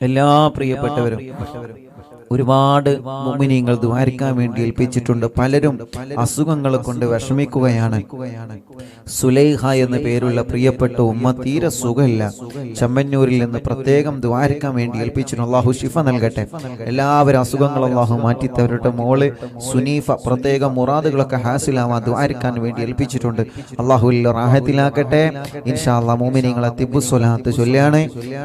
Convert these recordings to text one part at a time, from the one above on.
എല്ലാ പ്രിയപ്പെട്ടവരും ഒരുപാട് മുഅ്മിനീങ്ങൾ ദുആരിക്കാൻ വേണ്ടി ഏൽപ്പിച്ചിട്ടുണ്ട്. പലരും അസുഖങ്ങൾ കൊണ്ട് വിഷമിക്കുകയാണ്. സുലൈഹ എന്ന പേരുള്ള പ്രിയപ്പെട്ട ഉമ്മ തീരെ സുഖമില്ല. ചമ്മന്നൂരിൽ നിന്ന് പ്രത്യേകം ദുആരിക്കാൻ വേണ്ടി ഏൽപ്പിച്ചിട്ടുണ്ട്. അല്ലാഹു ശിഫ നൽകട്ടെ. എല്ലാവരും അസുഖങ്ങൾ അല്ലാഹു മാറ്റി തരട്ടെ. മോള് സുനീഫ പ്രത്യേകം മുറാദുകളൊക്കെ ഹാസിലാവാൻ ദുആരിക്കാൻ വേണ്ടി ഏൽപ്പിച്ചിട്ടുണ്ട്. അല്ലാഹു റാഹത്തിലാക്കട്ടെ. ഇൻഷാ അല്ലാഹ് മുഅ്മിനീങ്ങളെ തിബ്ബുസ്സലാത്ത് ചൊല്ലാണ്.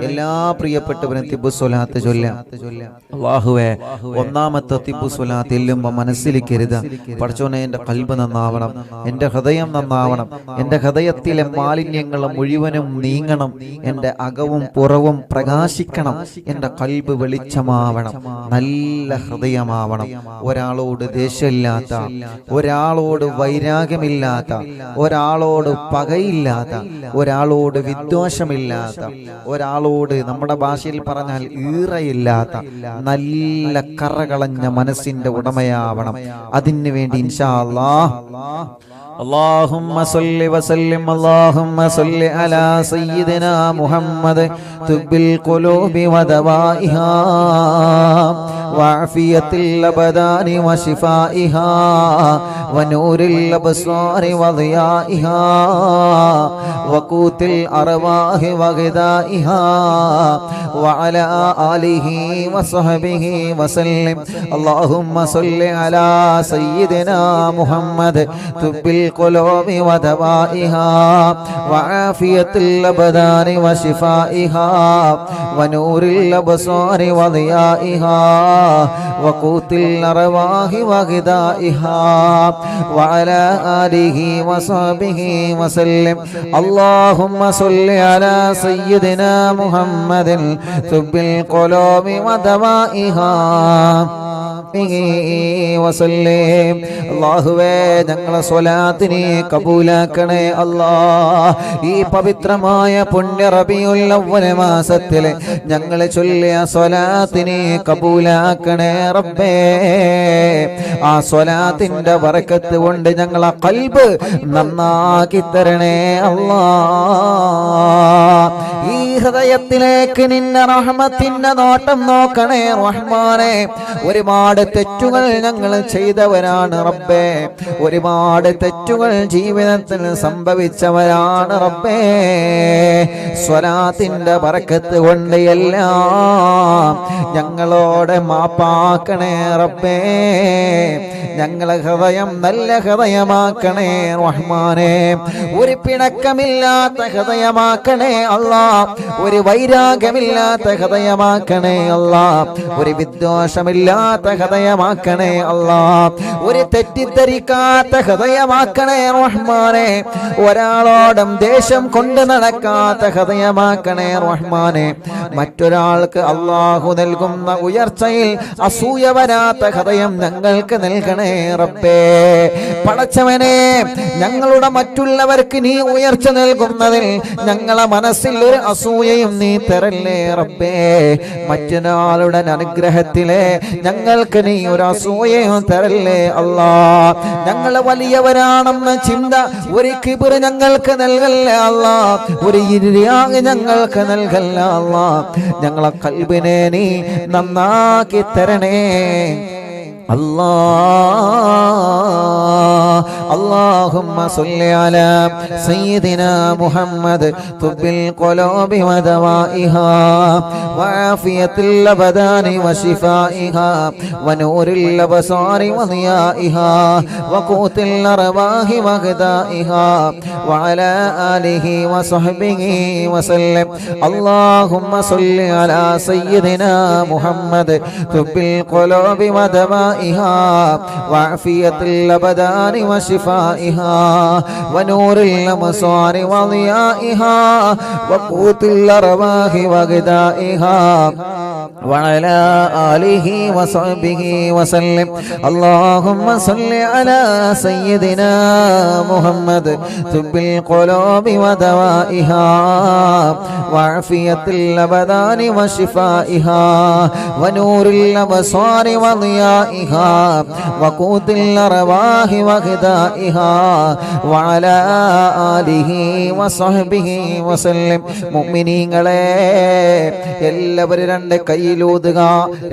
എല്ലാ പ്രിയപ്പെട്ടവരും തിബ്ബുസ്സലാത്ത് ചൊല്ലാം. അല്ലാഹുവേ, ഒന്നാമത്തെ തിബ്ബുസ്സലാത്ത് എല്ലുമ്പോൾ മനസ്സിലിക്കരുത്, പടച്ചോനെ എൻ്റെ ഖൽബ് നന്നാവണം, എൻ്റെ ഹൃദയം നന്നാവണം, എൻ്റെ ഹൃദയത്തിലെ മാലിന്യങ്ങൾ മുഴുവനും നീങ്ങണം, എൻ്റെ അകവും പുറവും പ്രകാശിക്കണം, എൻ്റെ ഖൽബ് വെളിച്ചമാവണം, നല്ല ഹൃദയമാവണം, ഒരാളോട് ദേഷ്യമില്ലാത്ത, ഒരാളോട് വൈരാഗ്യമില്ലാത്ത, ഒരാളോട് പകയില്ലാത്ത, ഒരാളോട് വിദ്വേഷമില്ലാത്ത, ഒരാളോട് നമ്മുടെ ഭാഷയിൽ പറഞ്ഞാൽ ഈറയില്ലാത്ത നല്ല കറകളഞ്ഞ മനസ്സിന്റെ ഉടമയാവണം. അതിനു വേണ്ടി ഇൻഷാ അല്ലാഹ് اللهم صل وسلم اللهم صل على سيدنا محمد طب القلوب ودوائها وعافية الأبدان وشفائها ونور الأبصار وضيائها وقوت الأرواح وغذائها وعلى آله وصحبه وسلم. اللهم صل على سيدنا محمد طب القلوب ودوائها وعافية الأبدان وشفائها ونور الأبصار وضيائها وقوت الأرواح وغذائها وعلى آله وصحبه وسلم. اللهم صل على سيدنا محمد طب القلوب ودوائها വസല്ലം. അല്ലാഹുവേ, ഞങ്ങളെ സ്വലാത്തിനെ കബൂലാക്കണേ അല്ലാഹ്. ഈ പവിത്രമായ പുണ്യ റബീഉൽ അവ്വൽ മാസത്തിലെ ഞങ്ങൾ ചൊല്ലിയ സ്വലാത്തിനെ കബൂലാക്കണേ റബ്ബേ. ആ സ്വലാത്തിന്റെ ബറക്കത്ത് കൊണ്ട് ഞങ്ങളെ ഖൽബ് നന്നാക്കി തരണേ അല്ലാഹ്. ഈ ഹൃദയത്തിലേക്ക് നിന്റെ റഹ്മത്തിന്റെ നോട്ടം നോക്കണേ റഹ്മാനേ. ഒരുപാട് തെറ്റുകൾ ഞങ്ങൾ ചെയ്തവരാണ് റബ്ബേ, ഒരുപാട് തെറ്റുകൾ ജീവിതത്തിൽ സംഭവിച്ചവരാണ് റബ്ബേ. സ്വലാത്തിന്റെ ബറക്കത്ത് കൊണ്ട് എല്ലാം ഞങ്ങളോട് മാപ്പാക്കണേ റബ്ബേ. ഞങ്ങളെ ഹൃദയം നല്ല ഹൃദയമാക്കണേ റഹ്മാനേ. ഒരു പിണക്കമില്ലാത്ത ഹൃദയമാക്കണേ അല്ലാഹ്, ഒരു വൈരാഗ്യമില്ലാത്ത ഹൃദയമാക്കണേ അല്ലാഹ്, ഒരു വിദ്വേഷമില്ലാത്ത ഹൃദയമാക്കണേ അല്ലാഹ്, ഒരു തെറ്റിദ്ധരിക്കാത്ത ഹൃദയമാക്കണേ റഹ്മാനേ. ഒരാളോടും ദേഷ്യം കൊണ്ട് നടക്കാത്ത ഹൃദയമാക്കണേ റഹ്മാനേ. മറ്റൊരാൾക്ക് അല്ലാഹു നൽകുന്ന ഉയർച്ചയിൽ അസൂയ വരാത്ത ഹൃദയം ഞങ്ങൾക്ക് നൽകണേ റബ്ബേ. പടച്ചവനെ, ഞങ്ങളുടെ മറ്റുള്ളവർക്ക് നീ ഉയർച്ച നൽകുന്നതിൽ ഞങ്ങളെ മനസ്സിൽ ഒരു അസൂയയും നീ തരല്ലേ റബ്ബേ. മറ്റൊരാളുടെ അനുഗ്രഹത്തിലെ ഞങ്ങൾക്ക് നീ ഒരു അസൂയയും തരല്ലേ അല്ലാഹ്. ഞങ്ങൾ വലിയവരാണെന്ന ചിന്ത, ഒരു കിബിർ ഞങ്ങൾക്ക് നൽകല്ലേ അല്ലാഹ്, ഒരു ഇരിയാഗ് ഞങ്ങൾക്ക് നൽകല്ലേ അല്ലാഹ്. ഞങ്ങളെ ഖൽബിനെ നീ നന്നാക്കി തരണേ اللهم صل على سيدنا محمد طب القلوب ودوائها وعافية الأبدان وشفائها ونور الأبصار وضيائها وقوت الأرواح وغذائها وعلى آله وصحبه وسلم. اللهم صل على سيدنا محمد طب القلوب ودوائها وعافية الأبدان وشفائها ونور الأبصار وضيائها وقوت الأرواح وغذائها وعلى آله وصحبه وسلم. اللهم صل على سيدنا محمد طب القلوب ودوائها وعافية الأبدان وشفائها ونور الأبصار وضيائها وقوت الأرواح وغذائها وعلى آله وصحبه وسلم. മുഅ്മിനീങ്ങളെ എല്ലാവരും രണ്ട് കൈയിലൂതുക.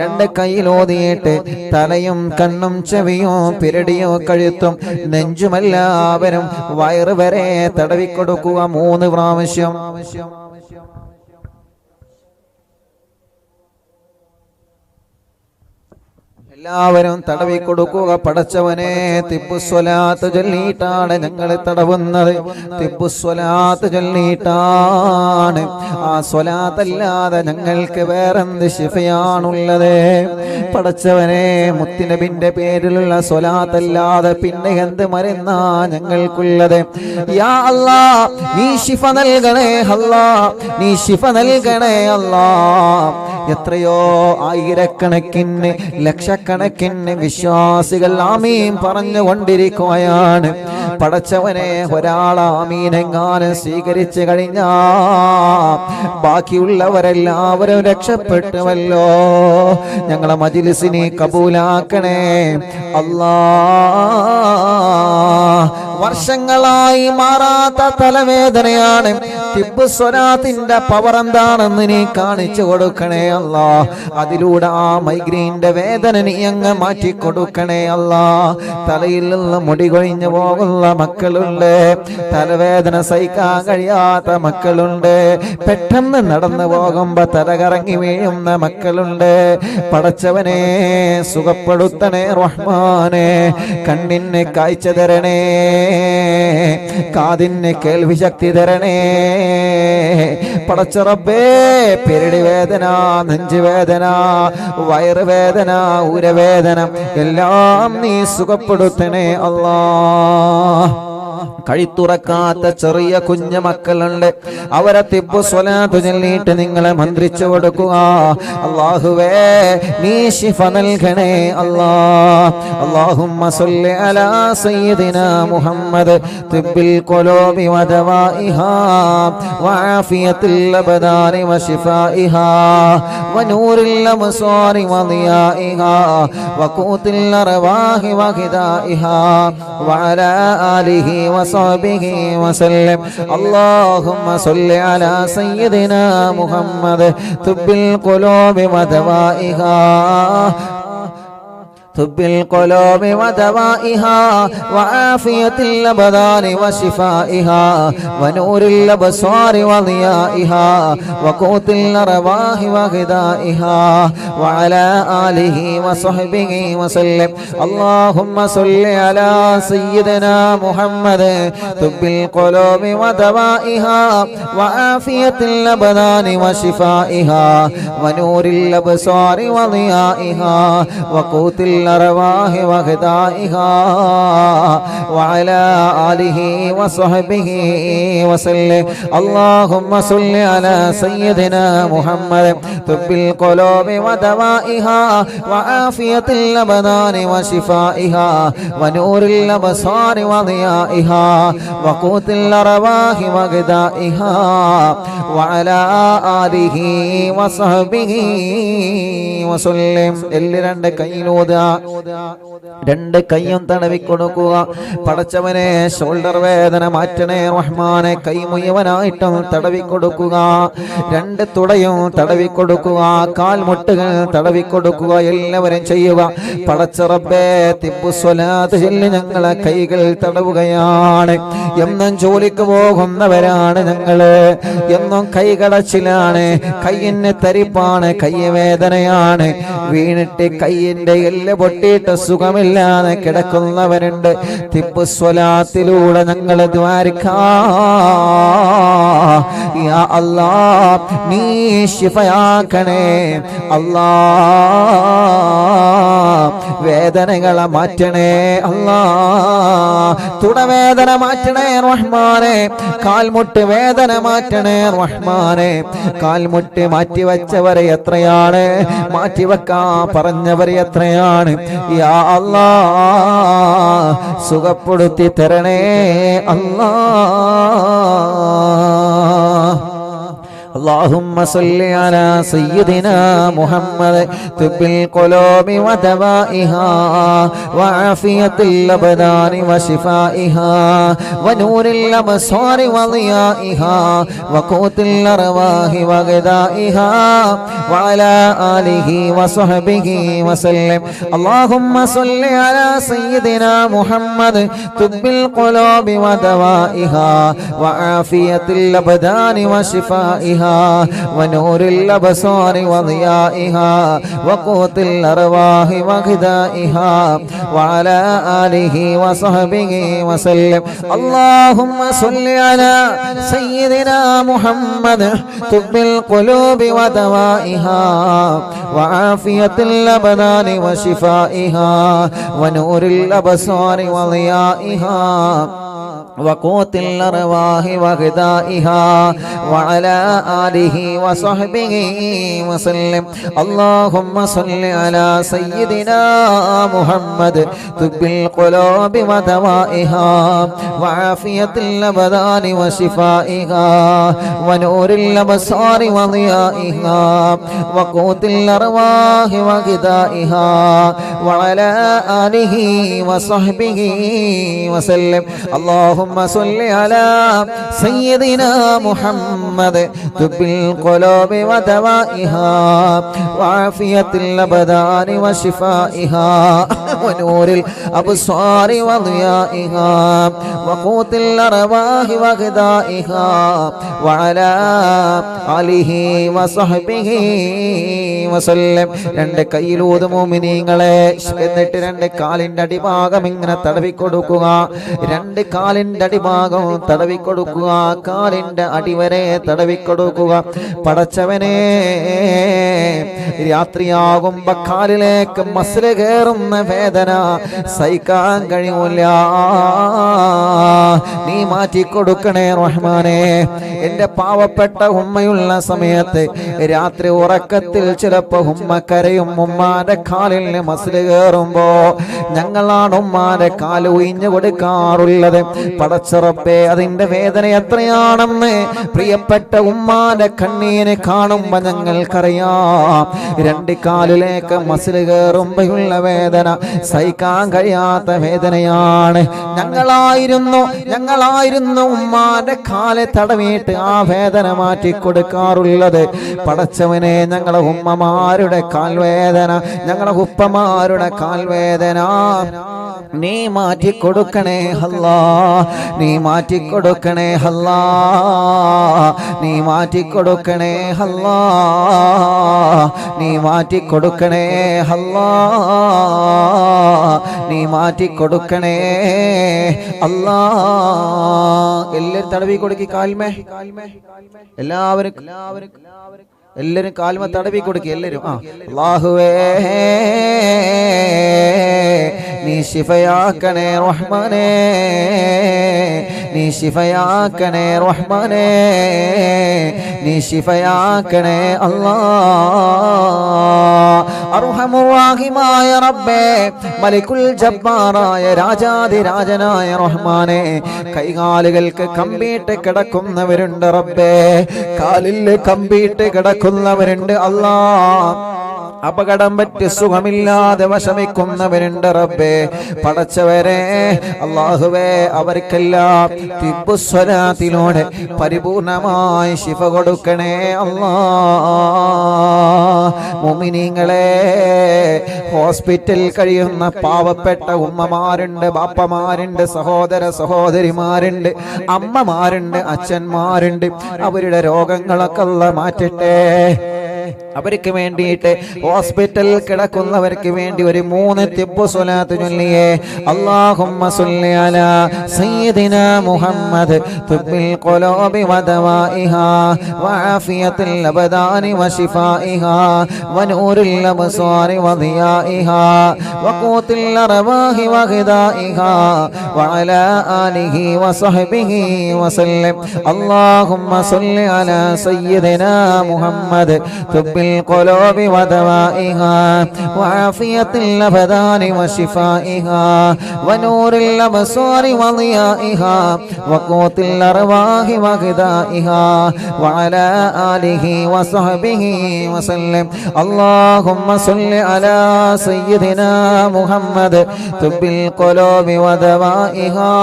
രണ്ട് കൈയിലൂതിയിട്ട് തലയും കണ്ണും ചെവിയും പിരടിയും കഴുത്തും നെഞ്ചുമെല്ലാവരും വയറ് വരെ തടവിക്കൊടുക്കുക 3 പ്രാവശ്യം. എല്ലാവരും തടവി കൊടുക്കുക. പടച്ചവനെ തിബ്ബുസ്വലാത്ത് ചൊല്ലിയിട്ടാണ് ഞങ്ങൾ തടവുന്നത്. തിബ്ബുസ്വലാത്ത് ചൊല്ലിയിട്ടാണ്. ആ സ്വലാത്തല്ലാതെ ഞങ്ങൾക്ക് വേറെന്ത് ശിഫയാണുള്ളത്? പടച്ചവനെ മുത്തുനബിന്റെ പേരിലുള്ള സ്വലാത്തല്ലാതെ പിന്നെ എന്ത് മരുന്നാ ഞങ്ങൾക്കുള്ളത്? യാ അല്ലാ, നീ ശിഫ നൽകണേ അല്ലാ, നീ ശിഫ നൽകണേ അല്ലാ. എത്രയോ ആയിരക്കണക്കിന് ലക്ഷക്കണക്കിന് വിശ്വാസികൾ ആമീൻ പറഞ്ഞുകൊണ്ടിരിക്കുകയാണ്. പടച്ചവനെ ഒരാൾ ആമീനെങ്ങാനും സ്വീകരിച്ചു കഴിഞ്ഞാ ബാക്കിയുള്ളവരെല്ലാവരും രക്ഷപ്പെട്ടുവല്ലോ. ഞങ്ങളെ മജ്‌ലിസിനെ കബൂലാക്കണേ അല്ലാ. വർഷങ്ങളായി മാറാത്ത തലവേദനയാണ്. തിബ്ബുസ്വലാത്തിന്റെ പവർ എന്താണെന്ന് നീ കാണിച്ചു കൊടുക്കണേ അല്ലാ. അതിലൂടെ ആ മൈഗ്രെയിന്റെ വേദന നീ അങ്ങ് മാറ്റി കൊടുക്കണേ അല്ലാ. തലയിൽ നിന്ന് മുടി കൊഴിഞ്ഞു പോകുന്ന മക്കളുണ്ട്, തലവേദന സഹിക്കാൻ കഴിയാത്ത മക്കളുണ്ട്, പെട്ടെന്ന് നടന്നു പോകുമ്പോ തലകറങ്ങി വീഴുന്ന മക്കളുണ്ട്. പടച്ചവനെ സുഖപ്പെടുത്തണേ റഹ്മാനെ. കണ്ണിന് കാഴ്ച തരണേ, കാതിന് കേൾവി ശക്തി തരണേ പടച്ച റബ്ബേ. പെരടി വേദന, നെഞ്ചുവേദന, വയറുവേദന, ഉരവേദന എല്ലാം നീ സുഖപ്പെടുത്തണേ അല്ലാ. കഴുത്തുറക്കാത്ത ചെറിയ കുഞ്ഞു മക്കളുണ്ട്, അവരെ തിബ്ബുസ്വലാത്ത് ചൊല്ലിയിട്ട് നിങ്ങളെ മന്ത്രിച്ചു കൊടുക്കുക. അല്ലാഹുവേ നീ ശിഫ നൽകണേ അല്ലാ. അല്ലാഹുമ്മ സ്വല്ലി അലാ സയ്യിദിനാ മുഹമ്മദ് തിബ്ബിൽ ഖുലൂബി വദവാഇഹാ വആഫിയത്തിൽ അബ്ദാനി വശിഫാഇഹാ വനൂറിൽ അബ്സാരി വദിയാഇഹാ വഖൂത്തിൽ അർവാഹി വഹിദാഇഹാ വഅലാ ആലിഹി وصحبه وسلم. اللهم صل على سيدنا محمد طب القلوب ودوائها طب القلوب ودوائها وعافية الأبدان وشفائها ونور الأبصار وضيائها وقوت الأرواح وغذائها وعلى آله وصحبه وسلم. اللهم صل على سيدنا محمد طب القلوب ودوائها وعافية الأبدان وشفائها ونور الأبصار وضيائها وقوت الأرواح وغذائها وعلى آله وصحبه وسلم. اللهم صل على سيدنا محمد طب القلوب ودوائها وعافية الأبدان وشفائها ونور الأبصار وضيائها وقوت الأرواح وغذائها وعلى آله وصحبه وسلم. രണ്ട് കൈയിലൂത, രണ്ട് കൈയും തടവി കൊടുക്കുക. പടച്ചവനെ ഷോൾഡർ വേദന മാറ്റണേ റഹ്മാനെ. കൈ മുഴുവനായിട്ടും തടവി കൊടുക്കുക. രണ്ട് തുടയും തടവി കൊടുക്കുക, കാൽമുട്ടുകൾ തടവി കൊടുക്കുക. എല്ലാവരും ചെയ്യുക. പടച്ച റബ്ബേ തിബ്ബുസ്വലാത്ത് ചൊല്ലി ഞങ്ങളെ കൈകൾ തടവുകയാണ്. എന്നും ജോലിക്ക് പോകുന്നവരാണ് ഞങ്ങള്, എന്നും കൈകടച്ചിലാണ്, കയ്യിന് തരിപ്പാണ്, കൈ വേദനയാണ്, വീണിട്ട് കയ്യിന്റെ എല്ല് പൊട്ടിയിട്ട് സുഖമില്ലാതെ കിടക്കുന്നവരുണ്ട്. തിബ്ബുസ്വലാത്തിലൂടെ ഞങ്ങൾ ദ്വാരക്കാൻ യാ അല്ലാ നീ ശിഫയാക്കണേ അല്ലാ വേദനകളെ മാറ്റണേ അല്ലാ തുടവേദന മാറ്റണേ റഹ്മാനെ കാൽമുട്ട് വേദന മാറ്റണേ റഹ്മാനെ കാൽമുട്ട് മാറ്റിവെച്ചവരെ എത്രയാണ് മാറ്റിവെക്കാ പറഞ്ഞവർ എത്രയാണ് യാ അല്ലാ സുഖപ്പെടുത്തി തരണേ അല്ലാ اللهم صل على سيدنا محمد طب القلوب ودوائها وعافية الأبدان وشفائها ونور الأبصار وضيائها وقوت الأرواح وغذائها وعلى آله وصحبه وسلم اللهم صل على سيدنا محمد طب القلوب ودوائها وعافية الأبدان وشفائها ونور الأبصار وضيائها وقوت الأرواح وغذائها وعلى آله وصحبه وسلم اللهم صل على سيدنا محمد طب القلوب ودوائها وعافية الأبدان وشفائها ونور الأبصار وضيائها وقوت الأرواح وغذائها وعلى آله وصحبه وسلم اللهم صل على سيدنا محمد طب القلوب ودوائها وعافية الأبدان وشفائها ونور الأبصار وضيائها وقوت الأرواح وغذائها وعلى آله وصحبه وسلم اللهم صل على سيدنا محمد طب القلوب ودوائها وعافية الأبدان وشفائها ونور الأبصار وضيائها وقوت الأرواح وغذائها وعلى آله وصحبه وسلم രണ്ട് കൈയിലൂത് മുഅ്മിനീങ്ങളെ എന്നിട്ട് രണ്ട് കാലിന്റെ അടിഭാഗം ഇങ്ങനെ തടവി കൊടുക്കുക രണ്ട് കാലിന്റെ അടിഭാഗം തടവി കൊടുക്കുക കാലിന്റെ അടിവരെ തടവി കൊടുക്കുക പടച്ചവനെ രാത്രിയാകുമ്പോ കാലിലേക്ക് മസില് കയറുന്ന വേദന സഹിക്കാൻ കഴിയൂല നീ മാറ്റി കൊടുക്കണേ റഹ്മാനെ എന്റെ പാവപ്പെട്ട ഉമ്മയുള്ള സമയത്ത് രാത്രി ഉറക്കത്തിൽ ചിലപ്പോ ഉമ്മ കരയും ഉമ്മാന്റെ കാലിൽ മസില് കയറുമ്പോ ഞങ്ങളാണ് ഉമ്മാന്റെ കാല് ഉയിഞ്ഞു കൊടുക്കാറുള്ളത് പടച്ചറപ്പേ അതിന്റെ വേദന എത്രയാണെന്ന് പ്രിയപ്പെട്ട ഉമ്മാന്റെ കണ്ണീര് കാണുമ്പോ ഞങ്ങൾക്കറിയാം രണ്ട് കാലിലേക്ക് മസില് കയറുമ്പോഴുള്ള വേദന സഹിക്കാൻ കഴിയാത്ത വേദനയാണ് ഞങ്ങളായിരുന്നു ഉമ്മാന്റെ കാല് തടവിയിട്ട് ആ വേദന മാറ്റി കൊടുക്കാറുള്ളത് പടച്ചവനെ ഞങ്ങളെ ഉമ്മമാരുടെ കാൽവേദന ഞങ്ങളെ ഉപ്പമാരുടെ കാൽവേദന നീ മാറ്റി കൊടുക്കണേ അല്ലാ നീ മാറ്റി കൊടുക്കണേ അല്ലാ നീ മാറ്റി കൊടുക്കണേ അല്ലാ നീ മാറ്റി കൊടുക്കണേ അല്ലാ നീ മാറ്റി കൊടുക്കണേ അല്ലാ എല്ലാവരും തടവി കൊടുക്കി കാൽമേ എല്ലാവരും കാൽമ തടവി കൊടുക്കി എല്ലാവരും അല്ലാഹുവേ നീ ശിഫയാക്കണേ റഹ്മാനേ നീ ശിഫയാക്കണേ റഹ്മാനേ നീ ശിഫയാക്കണേ അല്ലാ അർഹമുർ-റഹീമായ റബ്ബേ മലിക്കുൽ ജബ്ബാറായ രാജാധിരാജനായ റഹ്മാനേ കൈകാലുകൾക്ക് കമ്പിയിട്ട് കിടക്കുന്നവരുണ്ട് റബ്ബേ കാലിൽ കമ്പിയിട്ട് കിടക്കുന്നവരുണ്ട് അല്ലാ അപകടം പറ്റി സുഖമില്ലാതെ വിഷമിക്കുന്നവരുണ്ട് റബ്ബേ പടച്ചവരെ അല്ലാഹുവേ അവർക്കെല്ലാം തിബ്ബുസ്വലാത്തിലൂടെ പരിപൂർണമായി ശിഫ കൊടുക്കണേ അല്ലാ മുഅ്മിനീങ്ങളെ ഹോസ്പിറ്റലിൽ കഴിയുന്ന പാവപ്പെട്ട ഉമ്മമാരുണ്ട് ബാപ്പമാരുണ്ട് സഹോദര സഹോദരിമാരുണ്ട് അമ്മമാരുണ്ട് അച്ഛന്മാരുണ്ട് അവരുടെ രോഗങ്ങളൊക്കെ അല്ലാഹ് മാറ്റട്ടെ അവർക്ക് വേണ്ടിയിട്ട് ഹോസ്പിറ്റലിൽ കിടക്കുന്നവർക്ക് വേണ്ടി ഒരു 3 തിബ്ബ് സ്വലാത്ത് ചൊല്ലിയേ. അല്ലാഹുമ്മ സ്വല്ലി അലാ സയ്യിദിനാ മുഹമ്മദ് തുബ്ബിൽ ഖുലൂബി വദവാഇഹാ വആഫിയത്തിൽ അബ്ദാനി വശിഫാഇഹാ വനൂറിൽ അബ്സാരി വദിയാഇഹാ വഖൂത്തിൽ അർവാഹി വഗദാഇഹാ വഅലാ ആലിഹി വസഹ്ബിഹി വസല്ലം. അല്ലാഹുമ്മ സ്വല്ലി അലാ സയ്യിദിനാ മുഹമ്മദ് തുബ്ബിൽ القلوب ودوائها وعافية الأبدان وشفائها ونور الأبصار وضيائها وقوت الأرواح وغذائها وعلى آله وصحبه وسلم. اللهم صل على سيدنا محمد طب القلوب ودوائها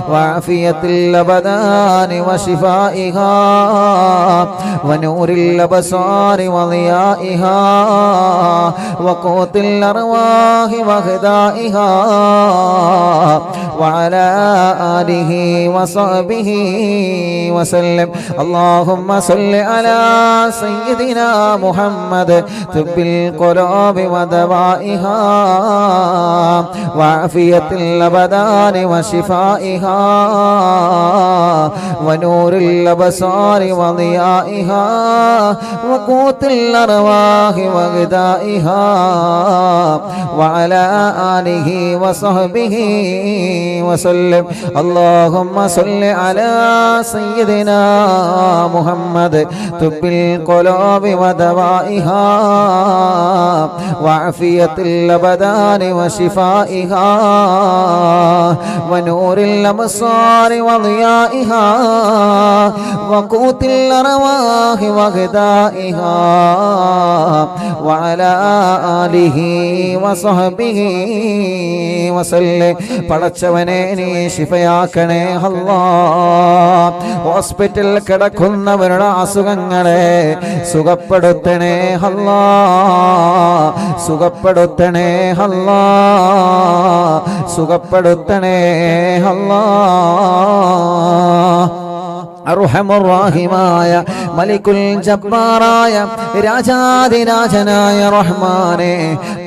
وعافية الأبدان وشفائها ونور الأبصار وضيائها وقوت الأرواح وغذائها وعلى آله وصحبه وسلم. اللهم صل على سيدنا محمد طب القلوب ودوائها وعافية الأبدان وشفائها ونور الأبصار وضيائها وقوت الأرواح وغذائها وعلى آله وصحبه وسلم. اللهم صل على سيدنا محمد طب القلوب ودوائها وعافية الأبدان وشفائها ونور الأبصار وضيائها وقوت الأرواح وغذائها وعلى آله وصحبه وسلم. പടച്ചവനെ നീ ശിഫയാക്കണേ അല്ലാഹ്. ഹോസ്പിറ്റലിൽ കിടക്കുന്നവരുടെ അസുഖങ്ങളെ സുഖപ്പെടുത്തണേ അല്ലാഹ്, സുഖപ്പെടുത്തണേ അല്ലാഹ്, സുഖപ്പെടുത്തണേ അല്ലാഹ്. അർഹമുർറാഹിമായ മലിക്കുൽ ജബ്ബാറായ രാജാധിരാജനായ റഹ്മാനെ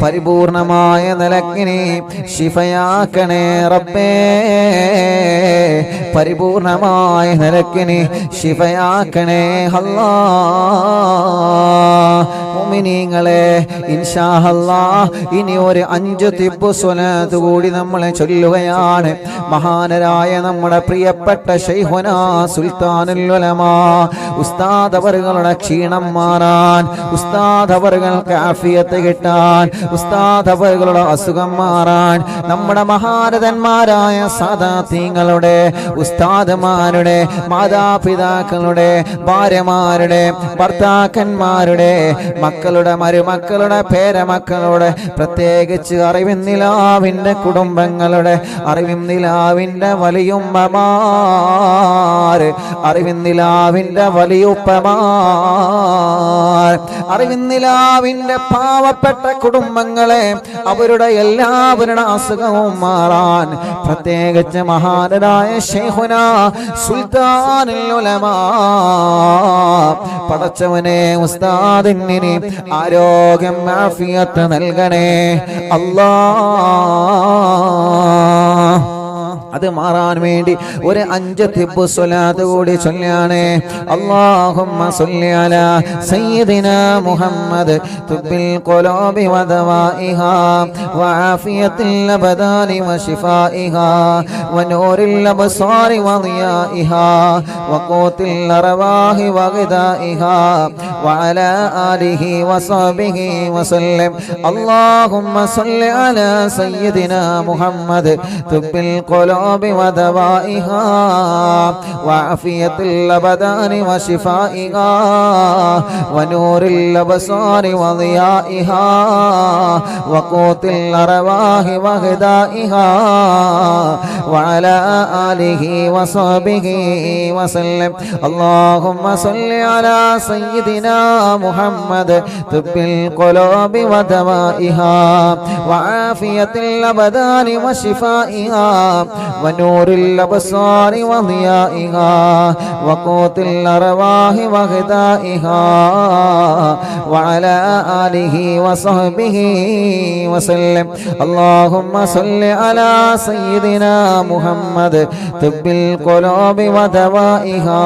പരിപൂർണമായ നിലക്കിനെ ശിഫയാക്കണേ റബ്ബേ, പരിപൂർണമായ നിലക്കിനെ ശിഫയാക്കണേ അല്ലാഹ്. മുഅ്മിനീങ്ങളെ ഇൻഷാ അല്ലാഹ് ഇനി ഒരു 5 തിബ്ബ് സ്വലാത്ത് കൂടി നമ്മൾ ചൊല്ലുകയാണ്. മഹാനരായ നമ്മുടെ പ്രിയപ്പെട്ട ശൈഖുനാ സുൽത്താനുൽ ഉലമാ ഉസ്താദ് അവറുകളുടെ ക്ഷീണം മാറാൻ, ഉസ്താദ് അവറുകൾക്ക് ആഫിയത്ത് കിട്ടാൻ, ഉസ്താദ് അവറുകളുടെ അസുഖം മാറാൻ, നമ്മുടെ മഹാരഥന്മാരായ സാദാത്യങ്ങളുടെ ഉസ്താദുമാരുടെ മാതാപിതാക്കളുടെ ഭാര്യമാരുടെ ഭർത്താക്കന്മാരുടെ മക്കളുടെ മരുമക്കളുടെ പേരമക്കളുടെ പ്രത്യേകിച്ച് അറിവിന്നിലാവിൻ്റെ കുടുംബങ്ങളുടെ അറിവിന്നിലാവിൻ്റെ വലിയുമ്മമാർ, അറിവിന്നിലാവിൻ്റെ വലിയുപ്പമാർ, അറിവിന്നിലാവിൻ്റെ പാവപ്പെട്ട കുടുംബങ്ങളെ അവരുടെ എല്ലാവരുടെ അസുഖവും മാറാൻ പ്രത്യേകിച്ച് മഹാനായ ശൈഖുനാ സുൽത്താനുൽ ഉലമാ പടച്ചവനെ ഉസ്താദിന് ആരോഗ്യം ആഫിയത്ത് നൽകണേ അല്ലാഹ്. അത് മാറാൻ വേണ്ടി ഒരു 5 തിബ്ബ് സ്വലാത്ത് കൂടി ചൊല്ലാണ്. അല്ലാഹുമ്മ സ്വല്ലി അലാ സയ്യിദിനാ മുഹമ്മദ് തുബ്ബിൽ ഖുലൂബി വദവാഇഹാ വആഫിയത്തിൽ അബ്ദാനി വശിഫാഇഹാ വനൂറിൽ അബ്സാരി വദിയാഇഹാ വഖൂത്തിൽ അർവാഹി വഗദാഇഹാ വഅലാ ആലിഹി വസഹ്ബിഹി വസല്ലം. അല്ലാഹുമ്മ സ്വല്ലി അലാ സയ്യിദിനാ മുഹമ്മദ് തുബ്ബിൽ ഖുലൂബി ودوائها وعافية الأبدان وشفائها ونور الأبصار وضيائها وقوت الأرواح وغذائها وعلى آله وصحبه وسلم. اللهم صل على سيدنا محمد طب القلوب ودوائها وعافية الأبدان وشفائها ونور الأبصار وضيائها وقوت الأرواح وغذائها وعلى آله وصحبه وسلم. اللهم صل على سيدنا محمد طب القلوب ودوائها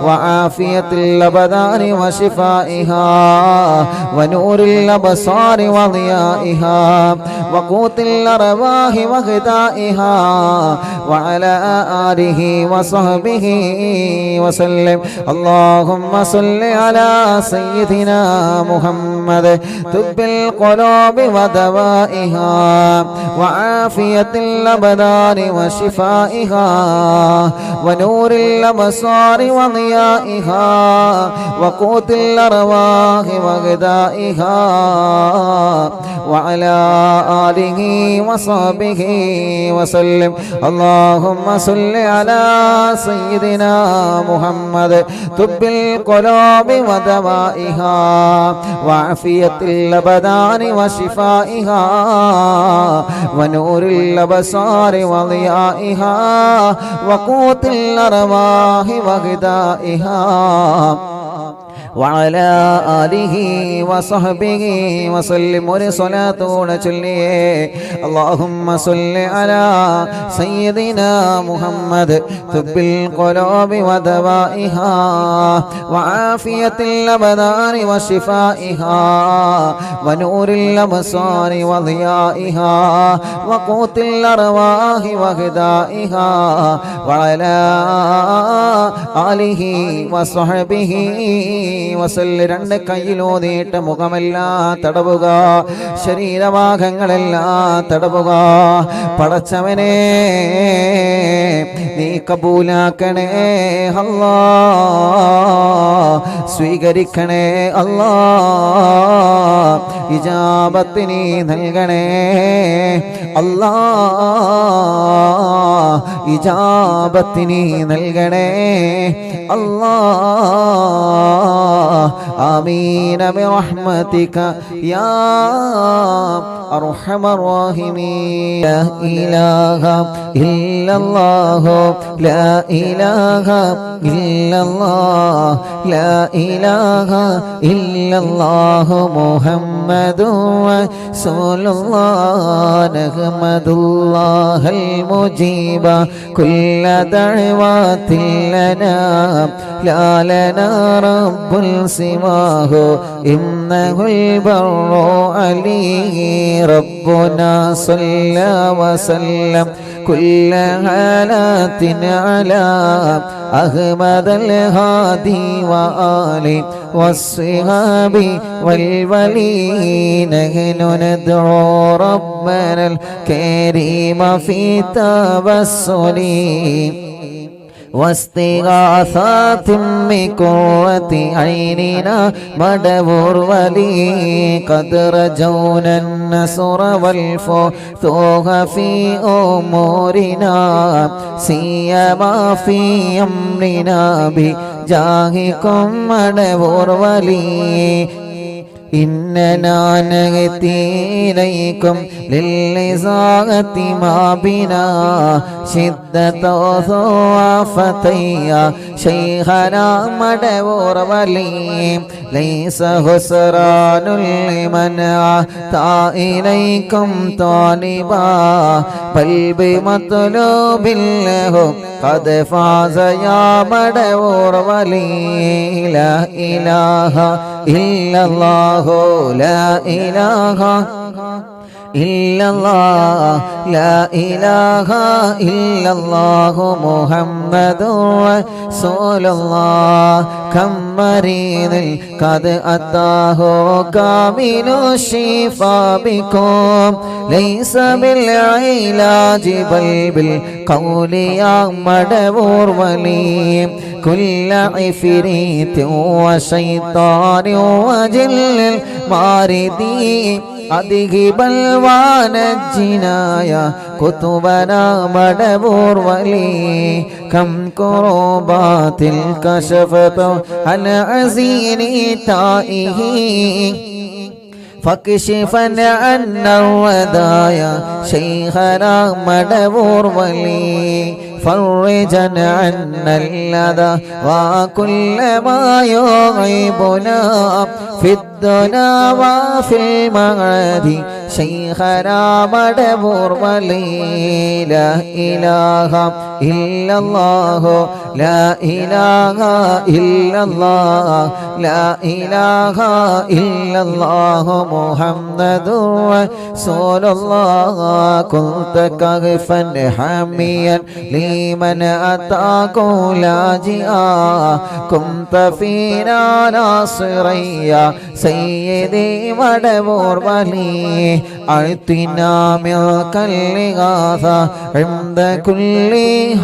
وعافية الأبدان وشفائها ونور الأبصار وضيائها وقوت الأرواح وغذائها وعلى آله وصحبه وسلم. اللهم صل على سيدنا محمد طب القلوب ودوائها وعافية الأبدان وشفائها ونور الأبصار وضيائها وقوت الأرواح وغذائها وعلى آله وصحبه وسلم. اللهم صل على سيدنا محمد طب القلوب ودوائها وعافية الأبدان وشفائها ونور الأبصار وضيائها وقوت الأرواح وغذائها وعلى آله وصحبه وسلم. ഒരു സ്വലാത്തോടെ ചൊല്ലിയേ اللهم صل على سيدنا محمد طب القلوب ودوائها وعافية الأبدان وشفائها ونور الأبصار وضيائها وقوت الأرواح وغذائها وعلى آله وصحبه വസല്ല. രണ്ട് കയ്യിലോതിയിട്ട് മുഖമെല്ലാം തടവുക, ശരീരഭാഗങ്ങളെല്ലാം തടവുക. പടച്ചവനെ നീ കബൂലാക്കണേ അല്ലാ, സ്വീകരിക്കണേ അല്ലാ, ഇജാബത്ത് നീ നൽകണേ അല്ലാ, ഇജാബത്ത് നീ നൽകണേ അല്ലാ. آمين برحمتك يا أرحم الراحمين. لا إله إلا الله لا إله إلا الله لا إله إلا الله محمد رسول الله. نحمد الله المجيب كل دعوات لنا لا لنا رب سواه إنه البر عليه. ربنا صلى وسلم كل حالات على أحمد الهادي وآله والصحاب والولي. نحن ندعو ربنا الكريم في توسل واستغاثات بقرة عيننا مدبر ولي. قد رجونا النصر والفتوح في أمورنا سيما في أمرنا بجاهكم مدبر ولي. إننا نأتي إليكم للإزاغة ما بنا شدة ضعفتي شيخنا مدبور ولي. ليس خسران لمن أتى إليكم طالبا بل بمطلوب له قد فاز يا مدبور ولي. لا إله إلا الله لا إله إلا الله لا إله إلا الله محمد رسول الله. كم مريض قد أتاه كامل الشفاء بكم ليس بالعلاج بل بالقول يا مدبور ولي. كل عفريت وشيطان وجل الماردي أذهب الوانجنا يا كتبنا مدبور ولي. كم كربات كشفت عن عزين تائه فاكشفا عنا الردايا شيخنا مدبور ولي فرجا عنا الأذى وكل ما يغيبنا في الدنيا وفي المعاد شيخنا مدبور ولي لا إله إلا الله لا إله إلا الله لا إله إلا الله محمد رسول الله كنت كغفا حاميا لمن أتاكم لاجئا كنت فينا ناصريا سيدي مدبور ولي أعطنا منك الإغاثة عند كل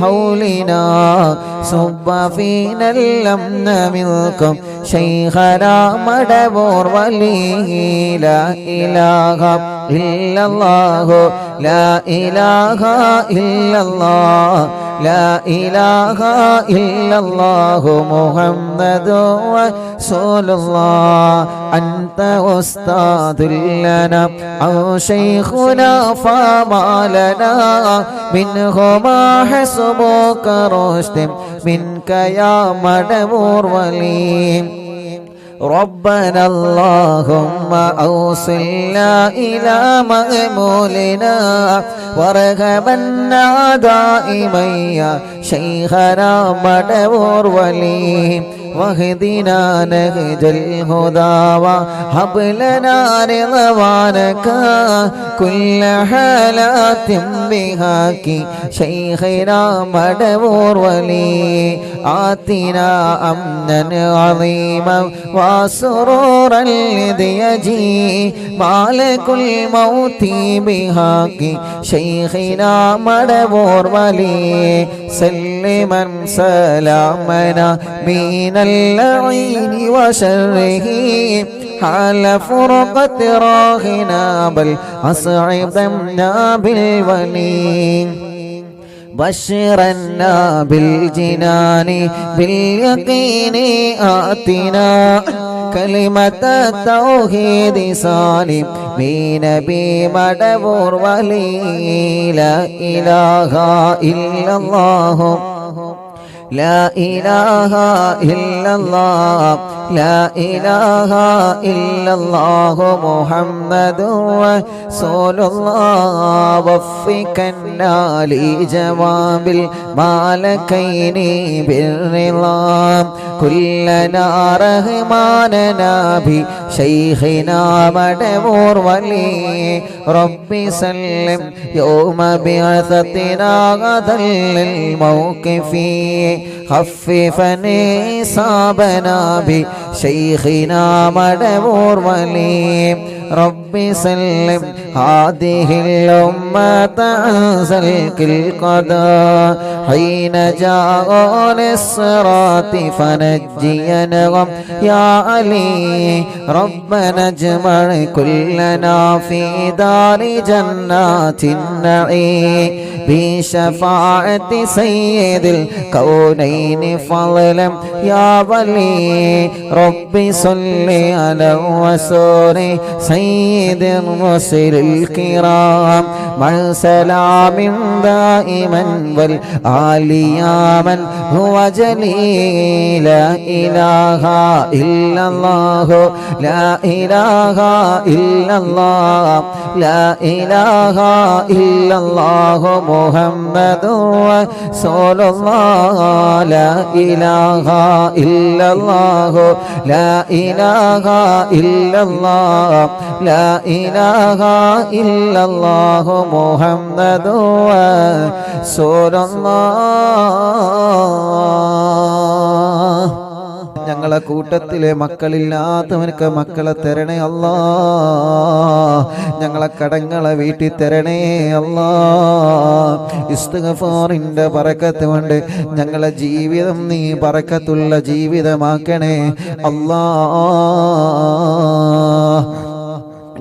حولنا صب فينا الأمن منكم شيخنا مدبور ولي لا إله إلا الله لا إله إلا الله لا إله إلا الله محمد رسول الله أنت أستاذ لنا أو شيخنا فما لنا منهما حسبك رشد منك يا مدبور ولي ربنا اللهم أوصلنا إلى مأمولنا وارغبنا دائما يا شيخنا مدبور ولي واهدنا نهج الهدى وهب لنا رضوانك كل حالات بهاك شيخنا مدبور ولي آتنا أمنا عظيما وسرورا الذي يجي مالك الموت بهاك شيخنا مدبور ولي سلما سلامنا من اللعين وشره حال فرقة راهنا بل أصعدنا بالولي بشرنا بالجنان باليقين آتنا كلمة التوحيد سالم بنبي مدبور ولي لا إله إلا الله لا إله إلا الله لا إله إلا الله محمد رسول الله وفقنا لجواب المالكين بالرضا كلنا رحماننا بشيخنا مدبور ولي ربي سلم يوم بعثتنا غدا للموقف خففني صابنا بشيخنا مدبور ولي ربي سلم هذه الأمة أنزلك القضاء حين جاء الصراط فنجينا يا علي ربنا اجمع كلنا في دار جنات النعيم بشفاعة سيد الكونين فضلا يا ولي ربي صل على الرسول سيد الرسل الكرام مع سلام دائما والآل يا من هو جليل لا إله إلا الله لا إله إلا الله لا إله إلا الله محمد رسول الله لا إله إلا الله لا إله إلا الله لا إله إلا الله محمد رسول الله ഞങ്ങളെ കൂട്ടത്തിലെ മക്കളില്ലാത്തവർക്ക് മക്കളെ തരണേ അല്ലാ ഞങ്ങളെ കടങ്ങളെ വീട്ടി തരണേ അല്ലാ ഇസ്തിഗ്ഫാറിന്റെ ബറക്കത്ത് കൊണ്ട് ഞങ്ങളെ ജീവിതം നീ ബറക്കത്തുള്ള ജീവിതമാക്കണേ അല്ലാ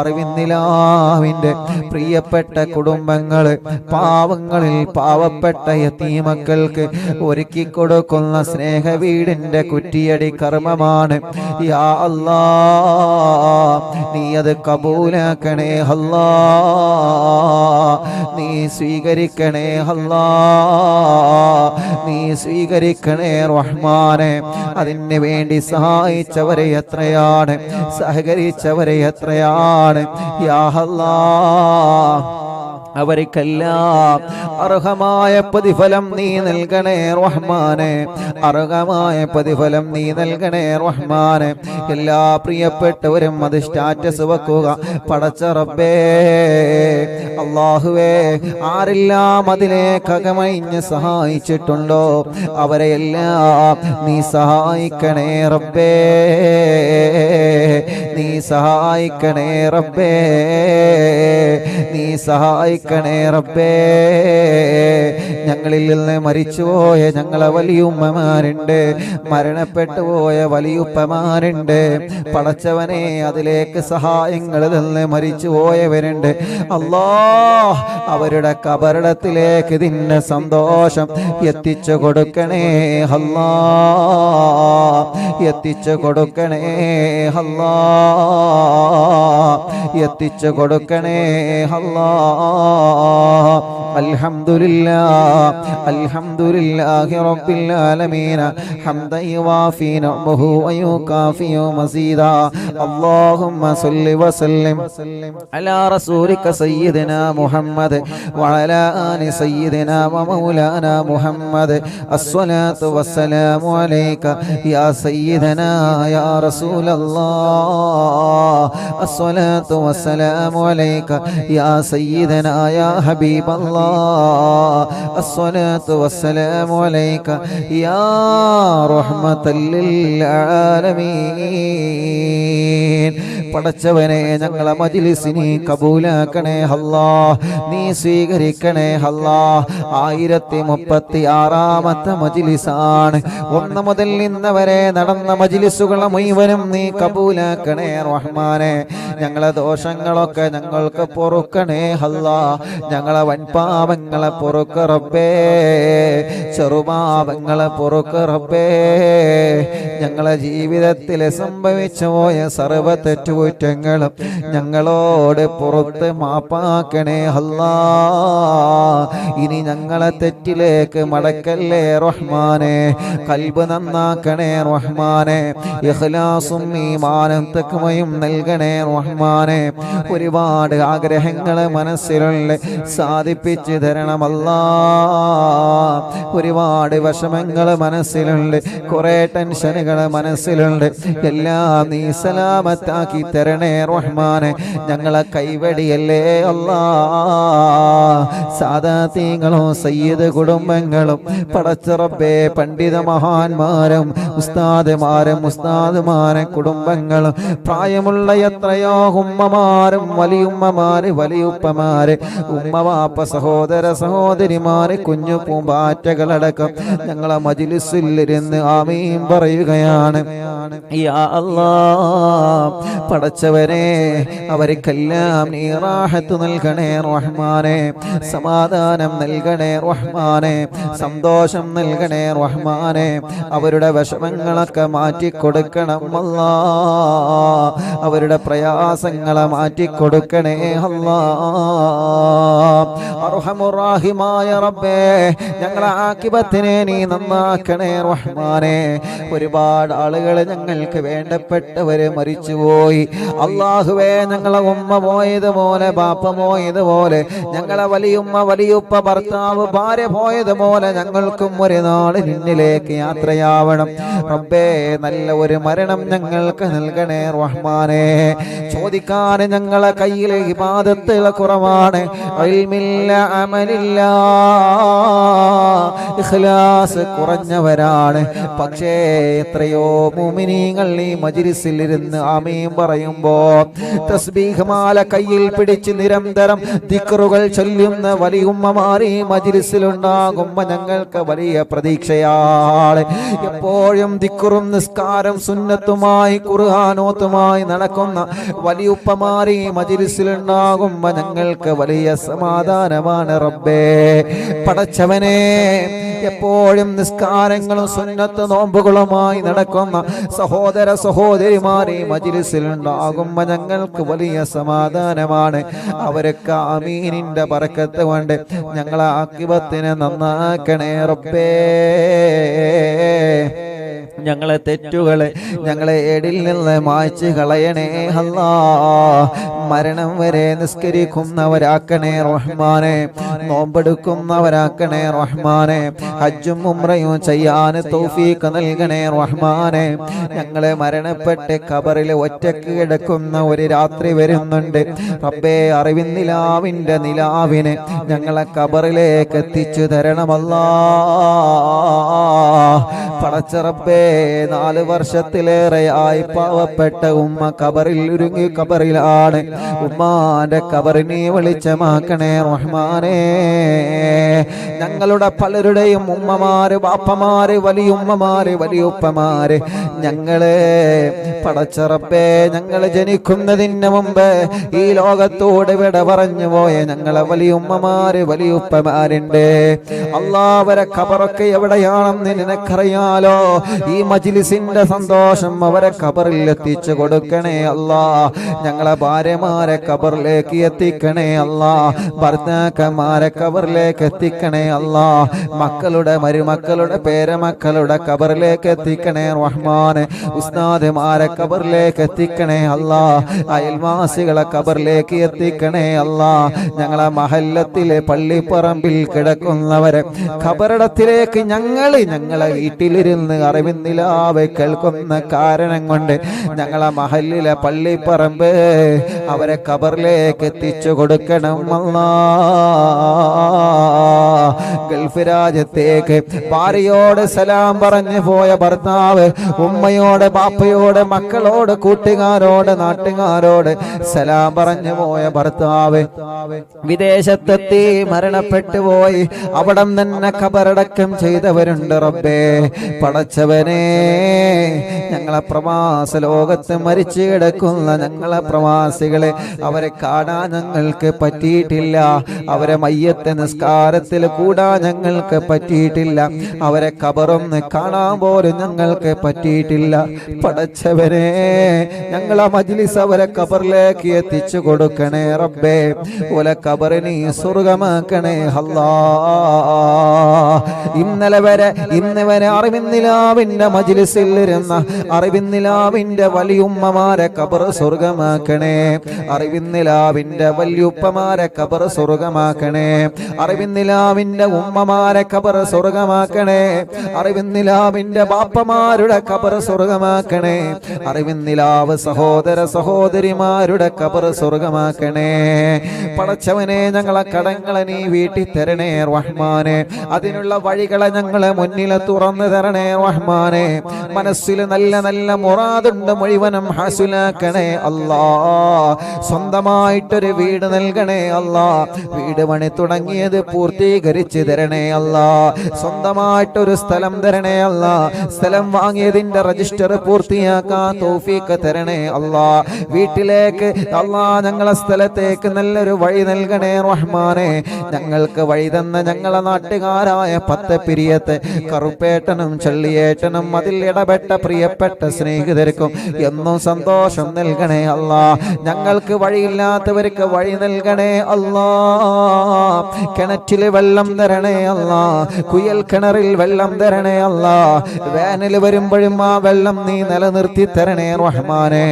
അറിവിന്നിലാവിന്റെ പ്രിയപ്പെട്ട കുടുംബങ്ങള് പാവങ്ങളിൽ പാവപ്പെട്ട യതീമക്കൾക്ക് ഒരുക്കി കൊടുക്കുന്ന സ്നേഹ വീടിന്റെ കുറ്റിയടി കർമ്മമാണ്. യാ അല്ലാ, നീ അത് കബൂലാക്കണേ അല്ലാ, നീ സ്വീകരിക്കണേ അല്ലാ, നീ സ്വീകരിക്കണേ റഹ്മാനെ. അതിന് വേണ്ടി സഹായിച്ചവരെ എത്രയാണ്, സഹകരിച്ചവരെ എത്രയാണ്. യാ അല്ലാഹ്, അവർക്കെല്ലാം അർഹമായ പ്രതിഫലം നീ നൽകണേ റഹ്മാനെ, അർഹമായ പ്രതിഫലം നീ നൽകണേ റഹ്മാനെ. എല്ലാ പ്രിയപ്പെട്ടവരും അത് സ്റ്റാറ്റസ് വെക്കുക. പടച്ച റബ്ബേ, അല്ലാഹുവേ, ആരെല്ലാം അതിലേക്ക് അകമഴിഞ്ഞ് സഹായിച്ചിട്ടുണ്ടോ അവരെയെല്ലാം നീ സഹായിക്കണേ റബ്ബേ, നീ സഹായിക്കണേ റബ്ബേ, നീ സഹായിക്കണേ റബ്ബേ. ഞങ്ങളിൽ നിന്ന് മരിച്ചുപോയ ഞങ്ങളെ വലിയുമ്മമാരുണ്ട്, മരണപ്പെട്ടു പോയ വലിയുപ്പമാരുണ്ട്. പടച്ചവനെ, അതിലേക്ക് സഹായങ്ങളിൽ നിന്ന് മരിച്ചു പോയവരുണ്ട്. അല്ലാഹ്, അവരുടെ കബറിടത്തിലേക്ക് ഇതിന്റെ സന്തോഷം എത്തിച്ചു കൊടുക്കണേ അല്ലാഹ്, എത്തിച്ചു കൊടുക്കണേ അല്ലാഹ്, എത്തിച്ചു കൊടുക്കണേ അല്ലാഹ്. അൽഹംദുലില്ലാഹ്, അൽഹംദുലില്ലാഹി റബ്ബിൽ ആലമീൻ, ഹംദൻ യുവാഫി നിഅമഹു വയുകാഫി മസീദാ. അല്ലാഹുമ്മ സ്വല്ലി വസല്ലിം അലാ റസൂലിക സയ്യിദിനാ മുഹമ്മദ് വഅലാ ആലി സയ്യിദിനാ വമൗലാനാ മുഹമ്മദ്. അസ്സലാത്തു വസ്സലാമു അലൈക യാ സയ്യിദനാ യാ റസൂലല്ലാഹ്. അസ്സലാത്തു വസ്സലാമു അലൈക യാ സയ്യിദനാ യാ ഹബീബല്ലാഹ്. الصلاة والسلام عليك يا رحمة للعالمين. പടച്ചവനെ, ഞങ്ങളെ മജ്‌ലിസിനെ കബൂലാക്കണേ അല്ലാഹ്, നീ സ്വീകരിക്കണേ അല്ലാഹ്. 1036ാമത്തെ മജ്‌ലിസാണ്. 1 മുതൽ ഇന്ന് വരെ നടന്ന മജ്‌ലിസുകളെ മുഴുവനും നീ കബൂലാക്കണേ റഹ്മാനെ. ഞങ്ങളെ ദോഷങ്ങളൊക്കെ ഞങ്ങൾക്ക് പൊറുക്കണേ അല്ലാഹ്, ഞങ്ങളെ വൻപാപങ്ങളെ പൊറുക്ക റബ്ബേ, ചെറുപാപങ്ങളെ പൊറുക്ക റബ്ബേ. ഞങ്ങളെ ജീവിതത്തിൽ സംഭവിച്ചു പോയ സർവ്വ തെറ്റുകുറ്റങ്ങളും ഞങ്ങളോട് പുറത്ത് മാപ്പാക്കണേ അല്ലാഹ്. ഇനി ഞങ്ങളെ തെറ്റിലേക്ക് മടക്കല്ലേ റഹ്മാനെ. ഖൽബ് നന്നാക്കണേ റഹ്മാനെ. ഇഖ്ലാസും ഈമാനും തഖ്വയും നൽകണേ റഹ്മാനെ. ഒരുപാട് ആഗ്രഹങ്ങൾ മനസ്സിലുള്ള സാധിപ്പിച്ചു തരണം അല്ലാഹ്. ഒരുപാട് വിഷമങ്ങൾ മനസ്സിലുണ്ട്, കുറെ ടെൻഷനുകൾ മനസ്സിലുണ്ട്. എല്ലാം നീ സലാമത്താക്കി തരണേ റഹ്മാനെ. ഞങ്ങളെ കൈവടിയല്ലേ അല്ലാഹ്. സാദാതീങ്ങളും സയ്യിദ് കുടുംബങ്ങളും പടച്ച റബ്ബേ, പണ്ഡിത മഹാന്മാരും ഉസ്താദുമാരെ കുടുംബങ്ങളും പ്രായമുള്ള എത്രയോ ഉമ്മമാരും വലിയുമ്മമാര് വലിയുപ്പമാര് ഉമ്മവാപ്പ സഹോദര സഹോദരിമാര് കുഞ്ഞു പൂമ്പാറ്റകളടക്കം ഞങ്ങളെ മജ്‌ലിസിലിരുന്ന് ആമീൻ പറയുകയാണ്. യാ അല്ലാഹ്, പടച്ചവനെ, അവർക്കെല്ലാം നീ റാഹത്ത് നൽകണേ റഹ്മാനെ, സമാധാനം നൽകണേ റഹ്മാനെ, സന്തോഷം നൽകണേ റഹ്മാനെ. അവരുടെ വിഷമങ്ങളൊക്കെ മാറ്റിക്കൊടുക്കണം അല്ലാഹ്, അവരുടെ പ്രയാസങ്ങളെ മാറ്റിക്കൊടുക്കണേ അല്ലാഹ്. അർഹമുർ റഹീമായ റബ്ബേ, ഞങ്ങളെ ആഖിബത്തിനെ നീ നന്നാക്കണേ റഹ്മാനെ. ഒരുപാട് ആളുകൾ ഞങ്ങൾക്ക് വേണ്ടപ്പെട്ടവര് മരിച്ചുപോയി അല്ലാഹുവേ. ഞങ്ങളെ ഉമ്മ പോയതുപോലെ, ബാപ്പ പോയതുപോലെ, ഞങ്ങളെ വലിയുമ്മ വലിയുപ്പ ഭർത്താവ് ഭാര്യ പോയതുപോലെ ഞങ്ങൾക്കും ഒരു നാട് നിന്നിലേക്ക് യാത്രയാവണം റബ്ബേ. നല്ല ഒരു മരണം ഞങ്ങൾക്ക് നൽകണേ റഹ്മാനെ. ചോദിക്കാൻ ഞങ്ങളെ കയ്യിൽ ഇബാദത്തുകൾ കുറവാണ്, ഇൽമില്ല, അമലില്ല. ഇഖ്ലാസ് കുറഞ്ഞവരാണ്. പക്ഷേ എത്രയോ മുഅ്മിനീങ്ങൾ ഈ മജ്ലിസിൽ ഇരുന്ന് ആമീൻ പറയുമ്പോ തസ്ബീഹ് മാല കയ്യിൽ പിടിച്ച് നിരന്തരം ദിക്റുകൾ ചൊല്ലുന്ന വലിയ ഉമ്മമാർ ഈ മജ്ലിസിലുണ്ടാകുമ്പോ ഞങ്ങൾക്ക് വലിയ പ്രതീക്ഷയാണ്. എപ്പോഴും ദിക്റും നിസ്കാരം സുന്നത്തുമായി ഖുർആനോത്തുമായി നടക്കുന്ന വലിയ ഉപ്പമാർ ഈ മജ്ലിസിലുണ്ടാകുമ്പോ ഞങ്ങൾക്ക് വലിയ സമാധാനമാണ് റബ്ബേ. പടച്ചവനെ, എപ്പോഴും നിസ്കാരങ്ങളും സുന്നത്ത് നോമ്പുകളുമായി നടക്കുന്ന സഹോദര സഹോദരിമാർ ഈ മജ്ലിസിലുണ്ടാകുമ്പോ ഞങ്ങൾക്ക് വലിയ സമാധാനമാണ്. അവരൊക്കെ ആമീനിന്റെ ബറക്കത്ത് കൊണ്ട് ഞങ്ങളെ ആഖിബത്തിനെ നന്നാക്കണേ റബ്ബേ. ഞങ്ങളെ തെറ്റുകളെ ഞങ്ങളെ ഏടിൽ നിന്ന് മായ്ച്ചു കളയണേ അല്ലാ. മരണം വരെ നിസ്കരിക്കുന്നവരാക്കണേ റഹ്മാനെ, നോമ്പെടുക്കുന്നവരാക്കണേ റഹ്മാനെ, ഹജ്ജും ഉംറയും ചെയ്യാൻ തൗഫീഖ് നൽകണേ റഹ്മാനെ. ഞങ്ങളെ മരണപ്പെട്ട് ഖബറിൽ ഒറ്റക്ക് കിടക്കുന്ന ഒരു രാത്രി വരുന്നുണ്ട് റബ്ബേ. അറിവിന്നിലാവിന്റെ നിലാവിനെ ഞങ്ങളെ ഖബറിലേക്ക് എത്തിച്ചു തരണമല്ലാ. പടച്ച റബ്ബേ, 4 വർഷത്തിലേറെയായി പാവപ്പെട്ട ഉമ്മ ഖബറിൽ ഉരുങ്ങി ഖബറിലാണ്. ഉമ്മാന്റെ ഖബറിനെ വെളിച്ചമാക്കണേ റഹ്മാനേ. ഞങ്ങളുടെ പലരുടെയും ഉമ്മമാര്, ബാപ്പമാര്, വലിയുമ്മമാര്, വലിയുപ്പമാര്, ഞങ്ങളെ പടച്ച റബ്ബേ, ഞങ്ങൾ ജനിക്കുന്നതിന് മുമ്പ് ഈ ലോകത്തോട് വിട പറഞ്ഞു പോയ ഞങ്ങളെ വലിയുമ്മമാര്, വലിയുപ്പമാരുണ്ട് അല്ലാ. അവരെ ഖബറൊക്കെ എവിടെയാണെന്ന് നിനക്കറിയാലോ. ഈ മജ്ലിസിന്റെ സന്തോഷം അവരെ ഖബറിൽ എത്തിച്ചു കൊടുക്കണേ അല്ലാ. ഞങ്ങളെ ഭാര്യമാരെ ഖബറിലേക്ക് എത്തിക്കണേ അല്ലാ. ഭർത്താക്കന്മാരെ ഖബറിലേക്ക് എത്തിക്കണേ അല്ലാ. മക്കളുടെ, മരുമക്കളുടെ, പേരമക്കളുടെ ഖബറിലേക്ക് എത്തിക്കണേ റഹ്മാനെ. ഉസ്താദുമാരെ ഖബറിലേക്ക് എത്തിക്കണേ അല്ലാ. അയൽവാസികളെ ഖബറിലേക്ക് എത്തിക്കണേ അല്ലാ. ഞങ്ങളെ മഹല്ലത്തിലെ പള്ളിപ്പറമ്പിൽ കിടക്കുന്നവരെ ഖബറിടത്തിലേക്ക് ഞങ്ങളെ വീട്ടിലിരുന്ന് അറിവിന്നിലാവ് കേൾക്കുന്ന കാരണം കൊണ്ട് ഞങ്ങളെ മഹല്ലിലെ പള്ളിപ്പറമ്പ് അവരെ ഖബറിലേക്ക് എത്തിച്ചു കൊടുക്കണം അല്ലാ. ഗൾഫ് രാജ്യത്തേക്ക് ഭാര്യയോട് സലാം പറഞ്ഞു പോയ ഭർത്താവ്, ഉമ്മയോട്, ബാപ്പയോട്, മക്കളോട്, കൂട്ടുകാരോട്, നാട്ടുകാരോട് സലാം പറഞ്ഞു പോയ ഭർത്താവ് വിദേശത്തെത്തി മരണപ്പെട്ടു പോയി. അവിടം തന്നെ ഖബറടക്കം ചെയ്തവരുണ്ട് റബ്ബേ. പടച്ചവനെ, ഞങ്ങളെ പ്രവാസ ലോകത്ത് മരിച്ചു കിടക്കുന്ന ഞങ്ങളെ പ്രവാസികളെ അവരെ കാണാൻ ഞങ്ങൾക്ക് പറ്റിയിട്ടില്ല. അവരെ മയ്യത്ത് നിസ്കാരത്തിൽ കൂടാൻ ഞങ്ങൾക്ക് പറ്റിയിട്ടില്ല. അവരെ ഖബറൊന്ന് കാണാൻ പോലും ഞങ്ങൾക്ക് പറ്റിയിട്ടില്ല. പടച്ചവനെ, ഞങ്ങളെ മജ്ലിസ് അവരെ ഖബറിലേക്ക് എത്തിച്ചു കൊടുക്കണേ റബ്ബേ. ഓലെ ഖബറിനെ സ്വർഗമാക്കണേ അല്ലാ. ഇന്ന് വരെ അറിവിന്നിലാവിന്റെ മജ്ലിസിൽ ഇരുന്ന അറിവിന്നിലാവിന്റെ വലിയുമ്മമാരെ ഖബർ സ്വർഗമാക്കണേ. അറിവിന്നിലാവിന്റെ വലിയുപ്പമാരെ ഖബർ സ്വർഗമാക്കണേ. അറിവിന്നിലാവിന്റെ ഉമ്മമാരെ ഖബർ സ്വർഗമാക്കണേ. അറിവിന്നിലാവിന്റെ ബാപ്പമാരുടെ ഖബർ സ്വർഗമാക്കണേ. അറിവിന്നിലാവ് സഹോദര സഹോദരിമാരുടെ ഖബർ സ്വർഗമാക്കണേ. പടച്ചവനെ, ഞങ്ങളെ കടങ്ങളെ നീ വീട്ടി തരണേ റഹ്മാനെ. അതിനുള്ള വഴികളെ ഞങ്ങളെ മുന്നിൽ തുറന്നു തരണേ റഹ്മാനെ. മനസ്സിൽ നല്ല നല്ല മുറാദുണ്ട് മുഴുവനും ഹാസുലാക്കണേ അല്ലാ. സ്വന്തമായിട്ടൊരു വീട് നൽകണേ അല്ലാ. വീട് പണി തുടങ്ങിയത് പൂർത്തീകരിച്ച് തരണേ അല്ലാ. സ്വന്തമായിട്ടൊരു സ്ഥലം തരണേ അല്ലാ. സ്ഥലം വാങ്ങിയതിന്റെ രജിസ്റ്റർ പൂർത്തിയാക്കാൻ തൗഫീഖ് തരണേ അല്ലാ. വീട്ടിലേക്ക് അല്ലാ, ഞങ്ങളെ സ്ഥലത്തേക്ക് നല്ലൊരു വഴി നൽകണേ റഹ്മാനെ. ഞങ്ങൾക്ക് വഴി തന്ന ഞങ്ങളെ നാട്ടുകാരായ 10 പിരിയത്തെ കറുപ്പേട്ടനും ചള്ളിയേട്ടനും അതിൽ ഇടപെട്ട പ്രിയപ്പെട്ട സ്നേഹിതർക്കും എന്നും സന്തോഷം നൽകണേ അല്ലാ. ഞങ്ങൾക്ക് വഴിയില്ലാത്തവർക്ക് വഴി നൽകണേ അല്ലാ. കിണറ്റിൽ വെള്ളം തരണേ അല്ലാ. കുയൽ കിണറിൽ വെള്ളം തരണേ അല്ലാ. വേനൽ വരുമ്പോഴും ആ വെള്ളം നീ നിലനിർത്തി തരണേ റഹ്മാനെ.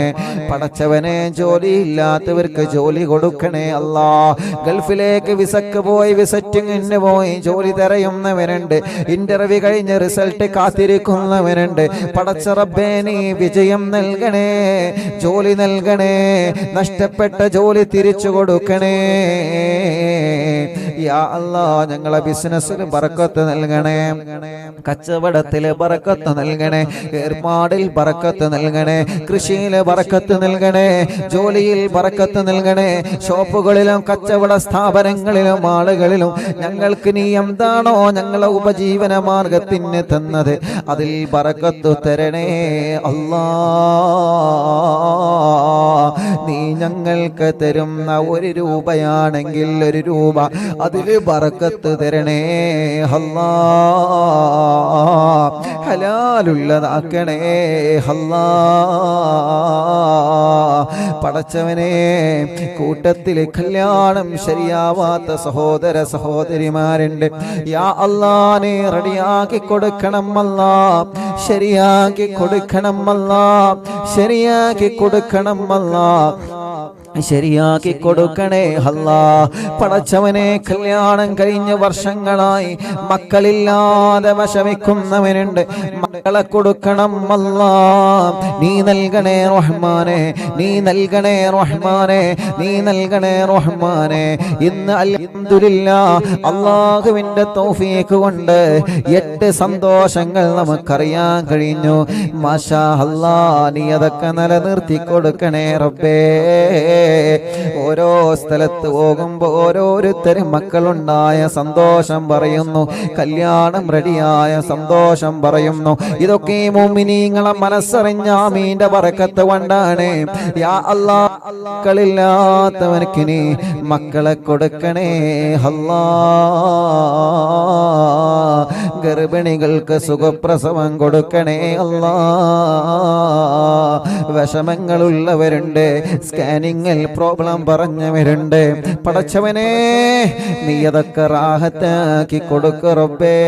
പടച്ചവനെ, ജോലിയില്ലാത്തവർക്ക് ജോലി കൊടുക്കണേ അല്ലാ. ഗൾഫിലേക്ക് വിസക്ക് പോയി, വിസിറ്റിങ്ങിന് പോയി ജോലി തിരയുന്നവരുണ്ട്. ഇന്റർവ്യൂ കഴിഞ്ഞ് റിസൾട്ട് കാത്തിരിക്കുന്നവരുണ്ട്. പടച്ച റബ്ബേ, നീ വിജയം നൽകണേ, ജോലി നൽകണേ, നഷ്ടപ്പെട്ട ജോലി തിരിച്ചു കൊടുക്കണേ. യാ അല്ലാ ഞങ്ങളെ ബിസിനസ്സിൽ ബറക്കത്ത് നൽകണേ, കച്ചവടത്തിൽ ബറക്കത്ത് നൽകണേ, ഏർപ്പാടിൽ ബറക്കത്ത് നൽകണേ, കൃഷിയിൽ ബറക്കത്ത് നൽകണേ, ജോലിയിൽ ബറക്കത്ത് നൽകണേ, ഷോപ്പുകളിലും കച്ചവട സ്ഥാപനങ്ങളിലും ആളുകളിലും ഞങ്ങൾക്ക് നീ എന്താണോ ഞങ്ങളെ ഉപജീവന മാർഗത്തിന് തന്നത് അതിൽ ബറക്കത്ത് തരണേ അല്ലാ. നീ ഞങ്ങൾക്ക് തരുന്ന 1 രൂപയാണെങ്കിൽ 1 രൂപ അതിൽ ബറക്കത്ത് തരണേ അല്ലാ. ഹലാലുള്ളതാക്കണേ അല്ലാ. പടച്ചവനെ, കൂട്ടത്തിൽ കല്യാണം ശരിയാവാത്ത സഹോദര സഹോദരിമാരുണ്ട്. യാ അല്ലാ, നീ റെഡിയാക്കി കൊടുക്കണം അല്ലാ, ശരിയാക്കി കൊടുക്കണം അല്ലാ, ശരിയാക്കി കൊടുക്കണം അല്ലാ, ശരിയാക്കി കൊടുക്കണേ അല്ലാ. പടച്ചവനെ, കല്യാണം കഴിഞ്ഞ വർഷങ്ങളായി മക്കളില്ലാതെ വിഷമിക്കുന്നവനുണ്ട്, മക്കളെ കൊടുക്കണം അല്ലാ. നീ നൽകണേ റഹ്മാനെ, നീ നൽകണേ റഹ്മാനെ, നീ നൽകണേ റഹ്മാനെ. ഇന്ന് അൽഹംദുലില്ലാഹ് അല്ലാഹുവിന്റെ തൗഫീഖ് കൊണ്ട് 8 സന്തോഷങ്ങൾ നമുക്കറിയാൻ കഴിഞ്ഞു. മാഷാ അല്ലാ, നീ അതൊക്കെ നിലനിർത്തി കൊടുക്കണേ റബ്ബേ. ഓരോ സ്ഥലത്ത് പോകുമ്പോൾ ഓരോരുത്തരും മക്കളുണ്ടായ സന്തോഷം പറയുന്നു, കല്യാണം റെഡിയായ സന്തോഷം പറയുന്നു. ഇതൊക്കെ മുഅ്മിനീങ്ങളെ മനസ്സറിഞ്ഞ ആമീന്റെ ബറക്കത്ത് കൊണ്ടാണ്. യാ അല്ലാ, മക്കളില്ലാത്തവർക്ക് നീ മക്കളെ കൊടുക്കണേ അല്ലാ. ഗർഭിണികൾക്ക് സുഖപ്രസവം കൊടുക്കണേ അല്ലാ. വിഷമങ്ങളുള്ളവരുണ്ട്, സ്കാനിങ്ങിൽ പ്രോബ്ലം പറഞ്ഞവരുണ്ട്, പടച്ചവനെ നീ അതൊക്കെ റാഹത്താക്കി കൊടുക്ക് റബ്ബേ.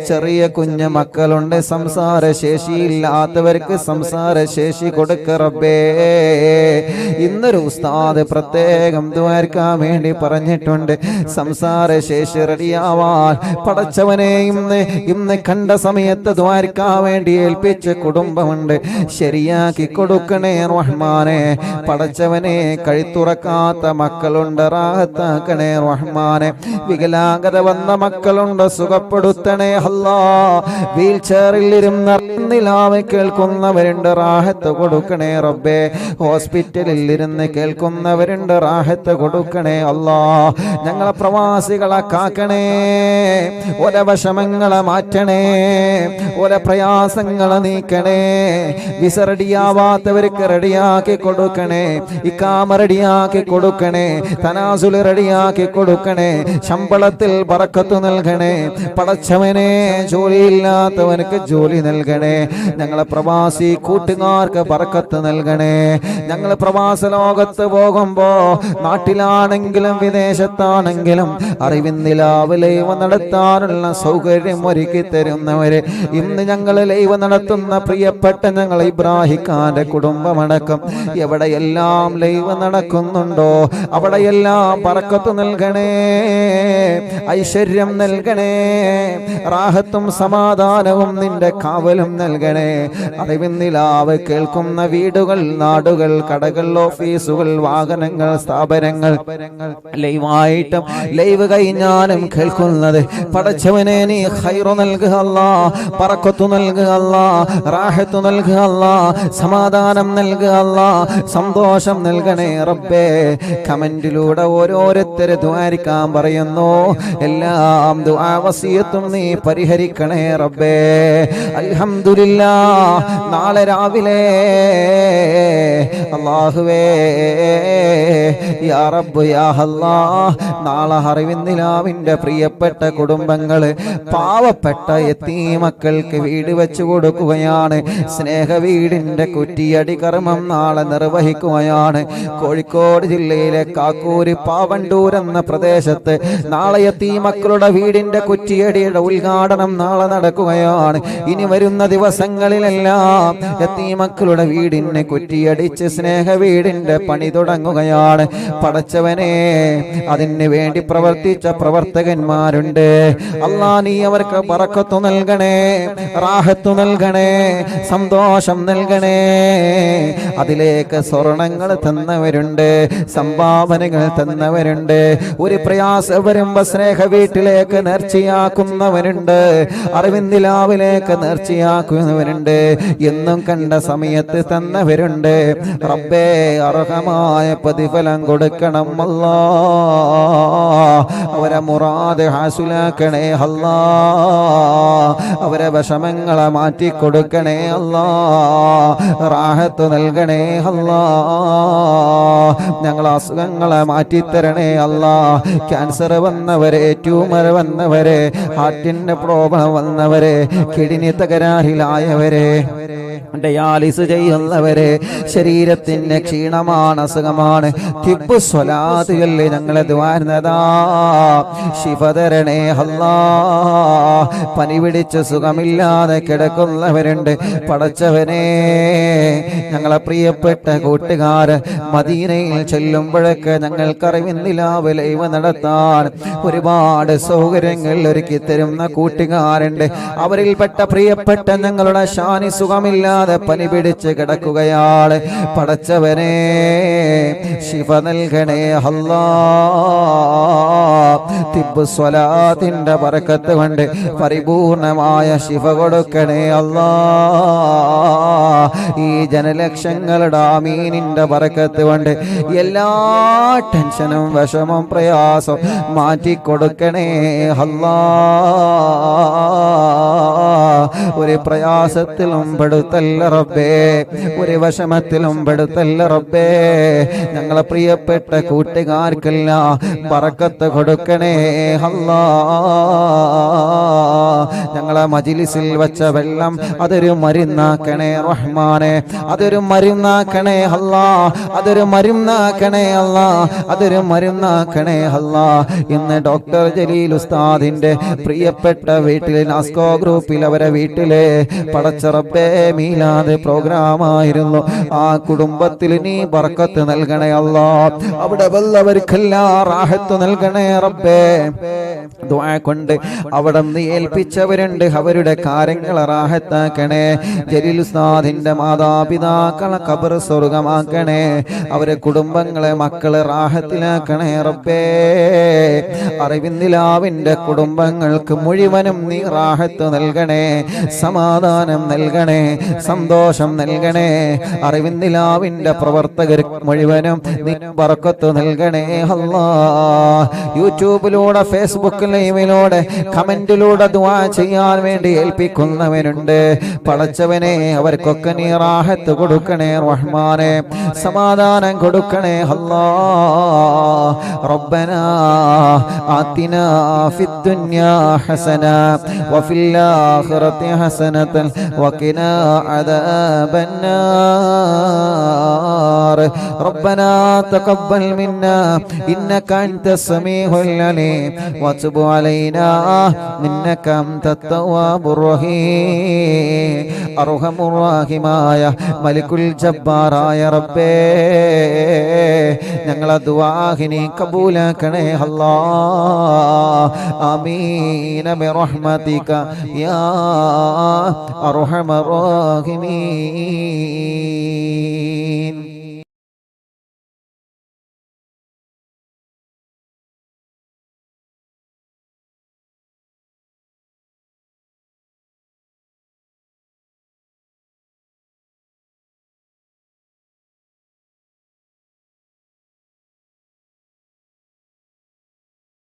ചെറിയ കുഞ്ഞു മക്കളുണ്ട്, സംസാരശേഷിയില്ലാത്തവർക്ക് സംസാരശേഷി കൊടുക്ക് റബ്ബേ. ഇന്നൊരു ഉസ്താദ് പ്രത്യേകം ദുആർക്കാൻ വേണ്ടി പറഞ്ഞിട്ടുണ്ട്, സംസാരശേഷി റെഡിയാവാൻ പടച്ചവനെ ഇന്ന് കണ്ട സമയത്ത് ദുആർക്കാൻ വേണ്ടി ഏൽപ്പിച്ച കുടുംബമുണ്ട്, ശരിയാക്കി കൊടുക്കണേ റഹ്മാനെ. പടച്ചവനെ, കഴുത്തുറക്കാത്ത മക്കളുണ്ട്, റാഹത്താക്കണേ റഹ്മാനെ. വികലാംഗത വന്ന മക്കളുണ്ട്, സുഖപ്പെടുത്തണേ അല്ലാ. വീൽ ചെയറിൽ ഇരുന്ന് നിലാവ് കേൾക്കുന്നവരുണ്ട്, റാഹത്ത് കൊടുക്കണേ റബ്ബേ. ഹോസ്പിറ്റലിൽ ഇരുന്ന് കേൾക്കുന്നവരുണ്ട്, റാഹത്ത് കൊടുക്കണേ അല്ലാ. ഞങ്ങളെ പ്രവാസികളെ കാക്കണേ, ഓരോ വിഷമങ്ങളെ മാറ്റണേ, ഓരോ പ്രയാസങ്ങളെ നീക്കണേ. വിസ റെഡിയാവാത്തവർക്ക് റെഡിയാക്കി കൊടുക്കണേ, ഇഖാമ റെഡിയാക്കി കൊടുക്കണേ, തനാസുൽ റെഡിയാക്കി കൊടുക്കണേ, ശമ്പളത്തിൽ ബറക്കത്ത് നൽകണേ. പടച്ചവനെ, ജോലിയില്ലാത്തവർക്ക് ജോലി നൽകണേ. ഞങ്ങളെ പ്രവാസി കൂട്ടുകാർക്ക് ബറക്കത്ത് നൽകണേ. ഞങ്ങൾ പ്രവാസ ലോകത്ത് പോകുമ്പോ നാട്ടിലാണെങ്കിലും വിദേശത്താണെങ്കിലും അറിവിൻ നിലാവ് ലൈവ് നടത്താനുള്ള സൗകര്യം ഒരുക്കി തരുന്നവര്, ഇന്ന് ഞങ്ങൾ ലൈവ് നടത്തുന്ന പ്രിയപ്പെട്ട ഞങ്ങൾ ഇബ്രാഹിഖാന്റെ കുടുംബമടക്കം എവിടെയെല്ലാം ലൈവ് നടക്കുന്നുണ്ടോ അവിടെയെല്ലാം ബറക്കത്ത് നൽകണേ, ഐശ്വര്യം നൽകണേ, റാഹത്തും സമാധാനവും നിന്റെ കാവലും നൽകണേ. അറിവിൻ നിലാവ് കേൾക്കുന്ന വീടുകൾ, നാടുകൾ, കടകൾ, ഓഫീസുകൾ, വാഹനങ്ങൾ, സ്ഥാപനങ്ങൾ, ലൈവായിട്ടും ലൈവ് കഴിഞ്ഞാലും കേൾക്കുന്നത് പടച്ചവനെ നീ ഖൈറ് നൽകുക അല്ലാ, ബറക്കത്ത് നൽകുക അല്ലാ, റാഹത്ത് നൽകുക അല്ലാ, സമാധാനം നൽകുക അല്ലാ, സന്തോഷം നൽകണേ റബ്ബേ. കമന്റിലൂടെ ഓരോരുത്തരെ ദുആരിക്കാൻ പറയുന്നു, എല്ലാം ദുആ വസിയത്തും നീ പരിഹരിക്കണേ റബ്ബേ. അൽഹംദുലില്ലാഹ്, നാളെ രാവിലെ അല്ലാഹുവേ യാ റബ്ബ് യാ അല്ലാഹ്, നാളെ അറിവിൻ നിലാവിന്റെ പ്രിയപ്പെട്ട കുടുംബങ്ങള് പാവപ്പെട്ട യതീമക്കൾക്ക് വീട് വെച്ചു കൊടുക്കുകയാണ്. സ്നേഹ വീടിന്റെ കുറ്റിയടി കർമ്മം നാളെ നിർവഹിക്കുകയാണ്. കോഴിക്കോട് ജില്ലയിലെ കാക്കൂര് പാവണ്ടൂർ എന്ന പ്രദേശത്ത് നാളെ യതീമക്കളുടെ വീടിന്റെ കുറ്റിയടിയുടെ ഉദ്ഘാടനം നാളെ നടക്കുകയാണ്. ഇനി വരുന്ന ദിവസങ്ങളിലെല്ലാം യതീമക്കളുടെ വീടിനെ കുറ്റിയടിച്ച് സ്നേഹ വീടിന്റെ പണി തുടങ്ങുകയാണ്. പടച്ചവനെ, അതിന് വേണ്ടി പ്രവർത്തിച്ച പ്രവർത്തകന്മാരുണ്ട്. അല്ലാ, നീ അവർക്ക് ബറക്കത്ത് നൽകണേ, റാഹത്ത് നൽകണേ, സന്തോഷം നൽകണേ. അതിലേക്ക് സ്വർണങ്ങൾ തന്നവരുണ്ട്, സംഭാവനകൾ തന്നവരുണ്ട്. ഒരു പ്രയാസം വരുമ്പോ സ്നേഹ വീട്ടിലേക്ക് നേർച്ചയാക്കുന്നവരുണ്ട്, അറിവിന്ദിലാവിലേക്ക് നേർച്ചയാക്കുന്നവരുണ്ട്, എന്നും കണ്ട സമയത്ത് തന്നവരുണ്ട്. റബ്ബേ, അർഹമായ പ്രതിഫലം കൊടുക്കണം അല്ലാ. അവരെ മുറാദ് ഹാസുലാക്കണേ അല്ലാ. അവരെ വിഷമങ്ങളെ മാറ്റിക്കൊടുക്കണേ അല്ലാ. റാഹത്ത് നൽകണേ അല്ലാ. ഞങ്ങളെ അസുഖങ്ങളെ മാറ്റിത്തരണേ അല്ലാ. ക്യാൻസർ വന്നവരെ, ട്യൂമർ വന്നവരെ, ഹാർട്ടിന്റെ പ്രോബ്ലം വന്നവരെ, കിഡ്നി തകരാറിലായവരെ, ഡയാലിസ് ചെയ്യുന്നവരെ, ശരീരത്തിന് ക്ഷീണമാണ്, അസുഖമാണ്, തിബ്ബ് സ്വലാത്തുകളിൽ ഞങ്ങളെ ദ്വാരുന്നതാ. ശിഫ തരണേ അല്ലാ. പനി പിടിച്ച് സുഖമില്ലാതെ കിടക്കുന്നവരുണ്ട്. പടച്ചവനെ, ഞങ്ങളെ പ്രിയപ്പെട്ട കൂട്ടുകാര് മദീനയിൽ ചെല്ലുമ്പോഴൊക്കെ ഞങ്ങൾക്കറിവിന്നിലാവ് ലൈവ് നടത്താൻ ഒരുപാട് സൗകര്യങ്ങൾ ഒരുക്കി തരുന്ന കൂട്ടുകാരുണ്ട്. അവരിൽപ്പെട്ട പ്രിയപ്പെട്ട ഞങ്ങളുടെ ഷാനി സുഖമില്ലാതെ പനി പിടിച്ച് കിടക്കുകയാണ്. പടച്ചവനെ, ശിഫ നൽകണേ അല്ലാ. തിബ്ബ് സ്വലാത്തിന്റെ ബറക്കത്ത് കൊണ്ട് പരിപൂർണമായ ശിഫ കൊടുക്കണേ അല്ലാ. ഈ ജനലക്ഷങ്ങളുടെ ആമീനിന്റെ ബറക്കത്ത് കൊണ്ട് എല്ലാ ടെൻഷനും വിഷമം പ്രയാസം മാറ്റിക്കൊടുക്കണേ അല്ലാ. ഒരു പ്രയാസത്തിലും പെടുത്തല്ല റബ്ബേ, ഒരു വിഷമത്തിലും പെടുത്തല്ല റബ്ബേ. ഞങ്ങളെ പ്രിയപ്പെട്ട കൂട്ടുകാർക്കെല്ലാം ബറക്കത്ത് കൊടുക്കണേ അല്ലാ. ഞങ്ങളെ മജ്‌ലിസിൽ വെച്ച വെള്ളം അതൊരു മരുന്നാക്കണേ റഹ്മാനെ, അതൊരു മരുന്നാക്കണേ അല്ലാ, അതൊരു മരുന്നാക്കണേ അല്ലാ, അതൊരു മരുന്നാക്കണേ അല്ലാ. ഇന്ന് ഡോക്ടർ ജലീൽ ഉസ്താദിന്റെ പ്രിയപ്പെട്ട വീട്ടിൽ, നാസ്കോ ഗ്രൂപ്പിൽ അവരെ വീട്ടിലെ പടച്ച റബ്ബേ മീലാദ് പ്രോഗ്രാമായിരുന്നു. ആ കുടുംബത്തിൽ നീ ബർക്കത്ത് നൽകണേ അല്ലാ. അവിടെ വല്ലവർക്കെല്ലാം റാഹത്ത് നൽകണേ റബ്ബേ. ദുആ കൊണ്ട് അവിടെ നിന്ന് ഏൽപ്പിച്ചവരുണ്ട്, അവരുടെ കാര്യങ്ങളെ റാഹത്താക്കണേ. ജലീൽ ഉസ്താദിന്റെ മാതാപിതാക്കളെ ഖബർ സ്വർഗമാക്കണേ. അവരെ കുടുംബങ്ങളെ, മക്കളെ റാഹത്തിലാക്കണേ റബ്ബേ. അറിവിന്ദിലാവിന്റെ കുടുംബങ്ങൾക്ക് മുഴുവനും നീ റാഹത്ത് നൽകണേ, സമാധാനം നൽകണേ, സന്തോഷം നൽകണേ. അറിവിന്ദിലാവിന്റെ പ്രവർത്തകർ മുഴുവനും നീ ബർക്കത്ത് നൽകണേ അല്ലാ. യൂട്യൂബിലൂടെ, ഫേസ്ബുക്ക് ലൈവിലൂടെ, കമന്റിലൂടെ ദുആ ചെയ്യാൻ വേണ്ടി ഏൽപ്പിക്കുന്നവരുണ്ട്. പടച്ചവനെ, അവർക്കൊക്കെ നീ റാഹത്ത് കൊടുക്കണേ റഹ്മാനെ, സമാധാനം കൊടുക്കണേ അല്ലാ. റബ്ബനാ ആതിനാ ഫിദ്ദുനിയാ ഹസന വഫിൽ ആഖിറതി ഹസനതൻ വഖിനാ അദാബന്നാർ. റബ്ബനാ തഖബ്ബൽ മിന്നാ ഇന്നക അൻതസ് സമീഉൽ അലീം വതുബ് അലൈനാ ഇന്നക അൻതത് തവ്വാബുർ റഹീം. അർഹമുർ റഹീമായ മലിക്കുൽ ജബ്ബാറായ റബ്ബേ, ഞങ്ങളെ ദുആഹിനെ കബൂലാക്കണേ അല്ലാ. ആമീൻ ബിറഹ്മതിക യാ അർഹമർ റഹീമീൻ.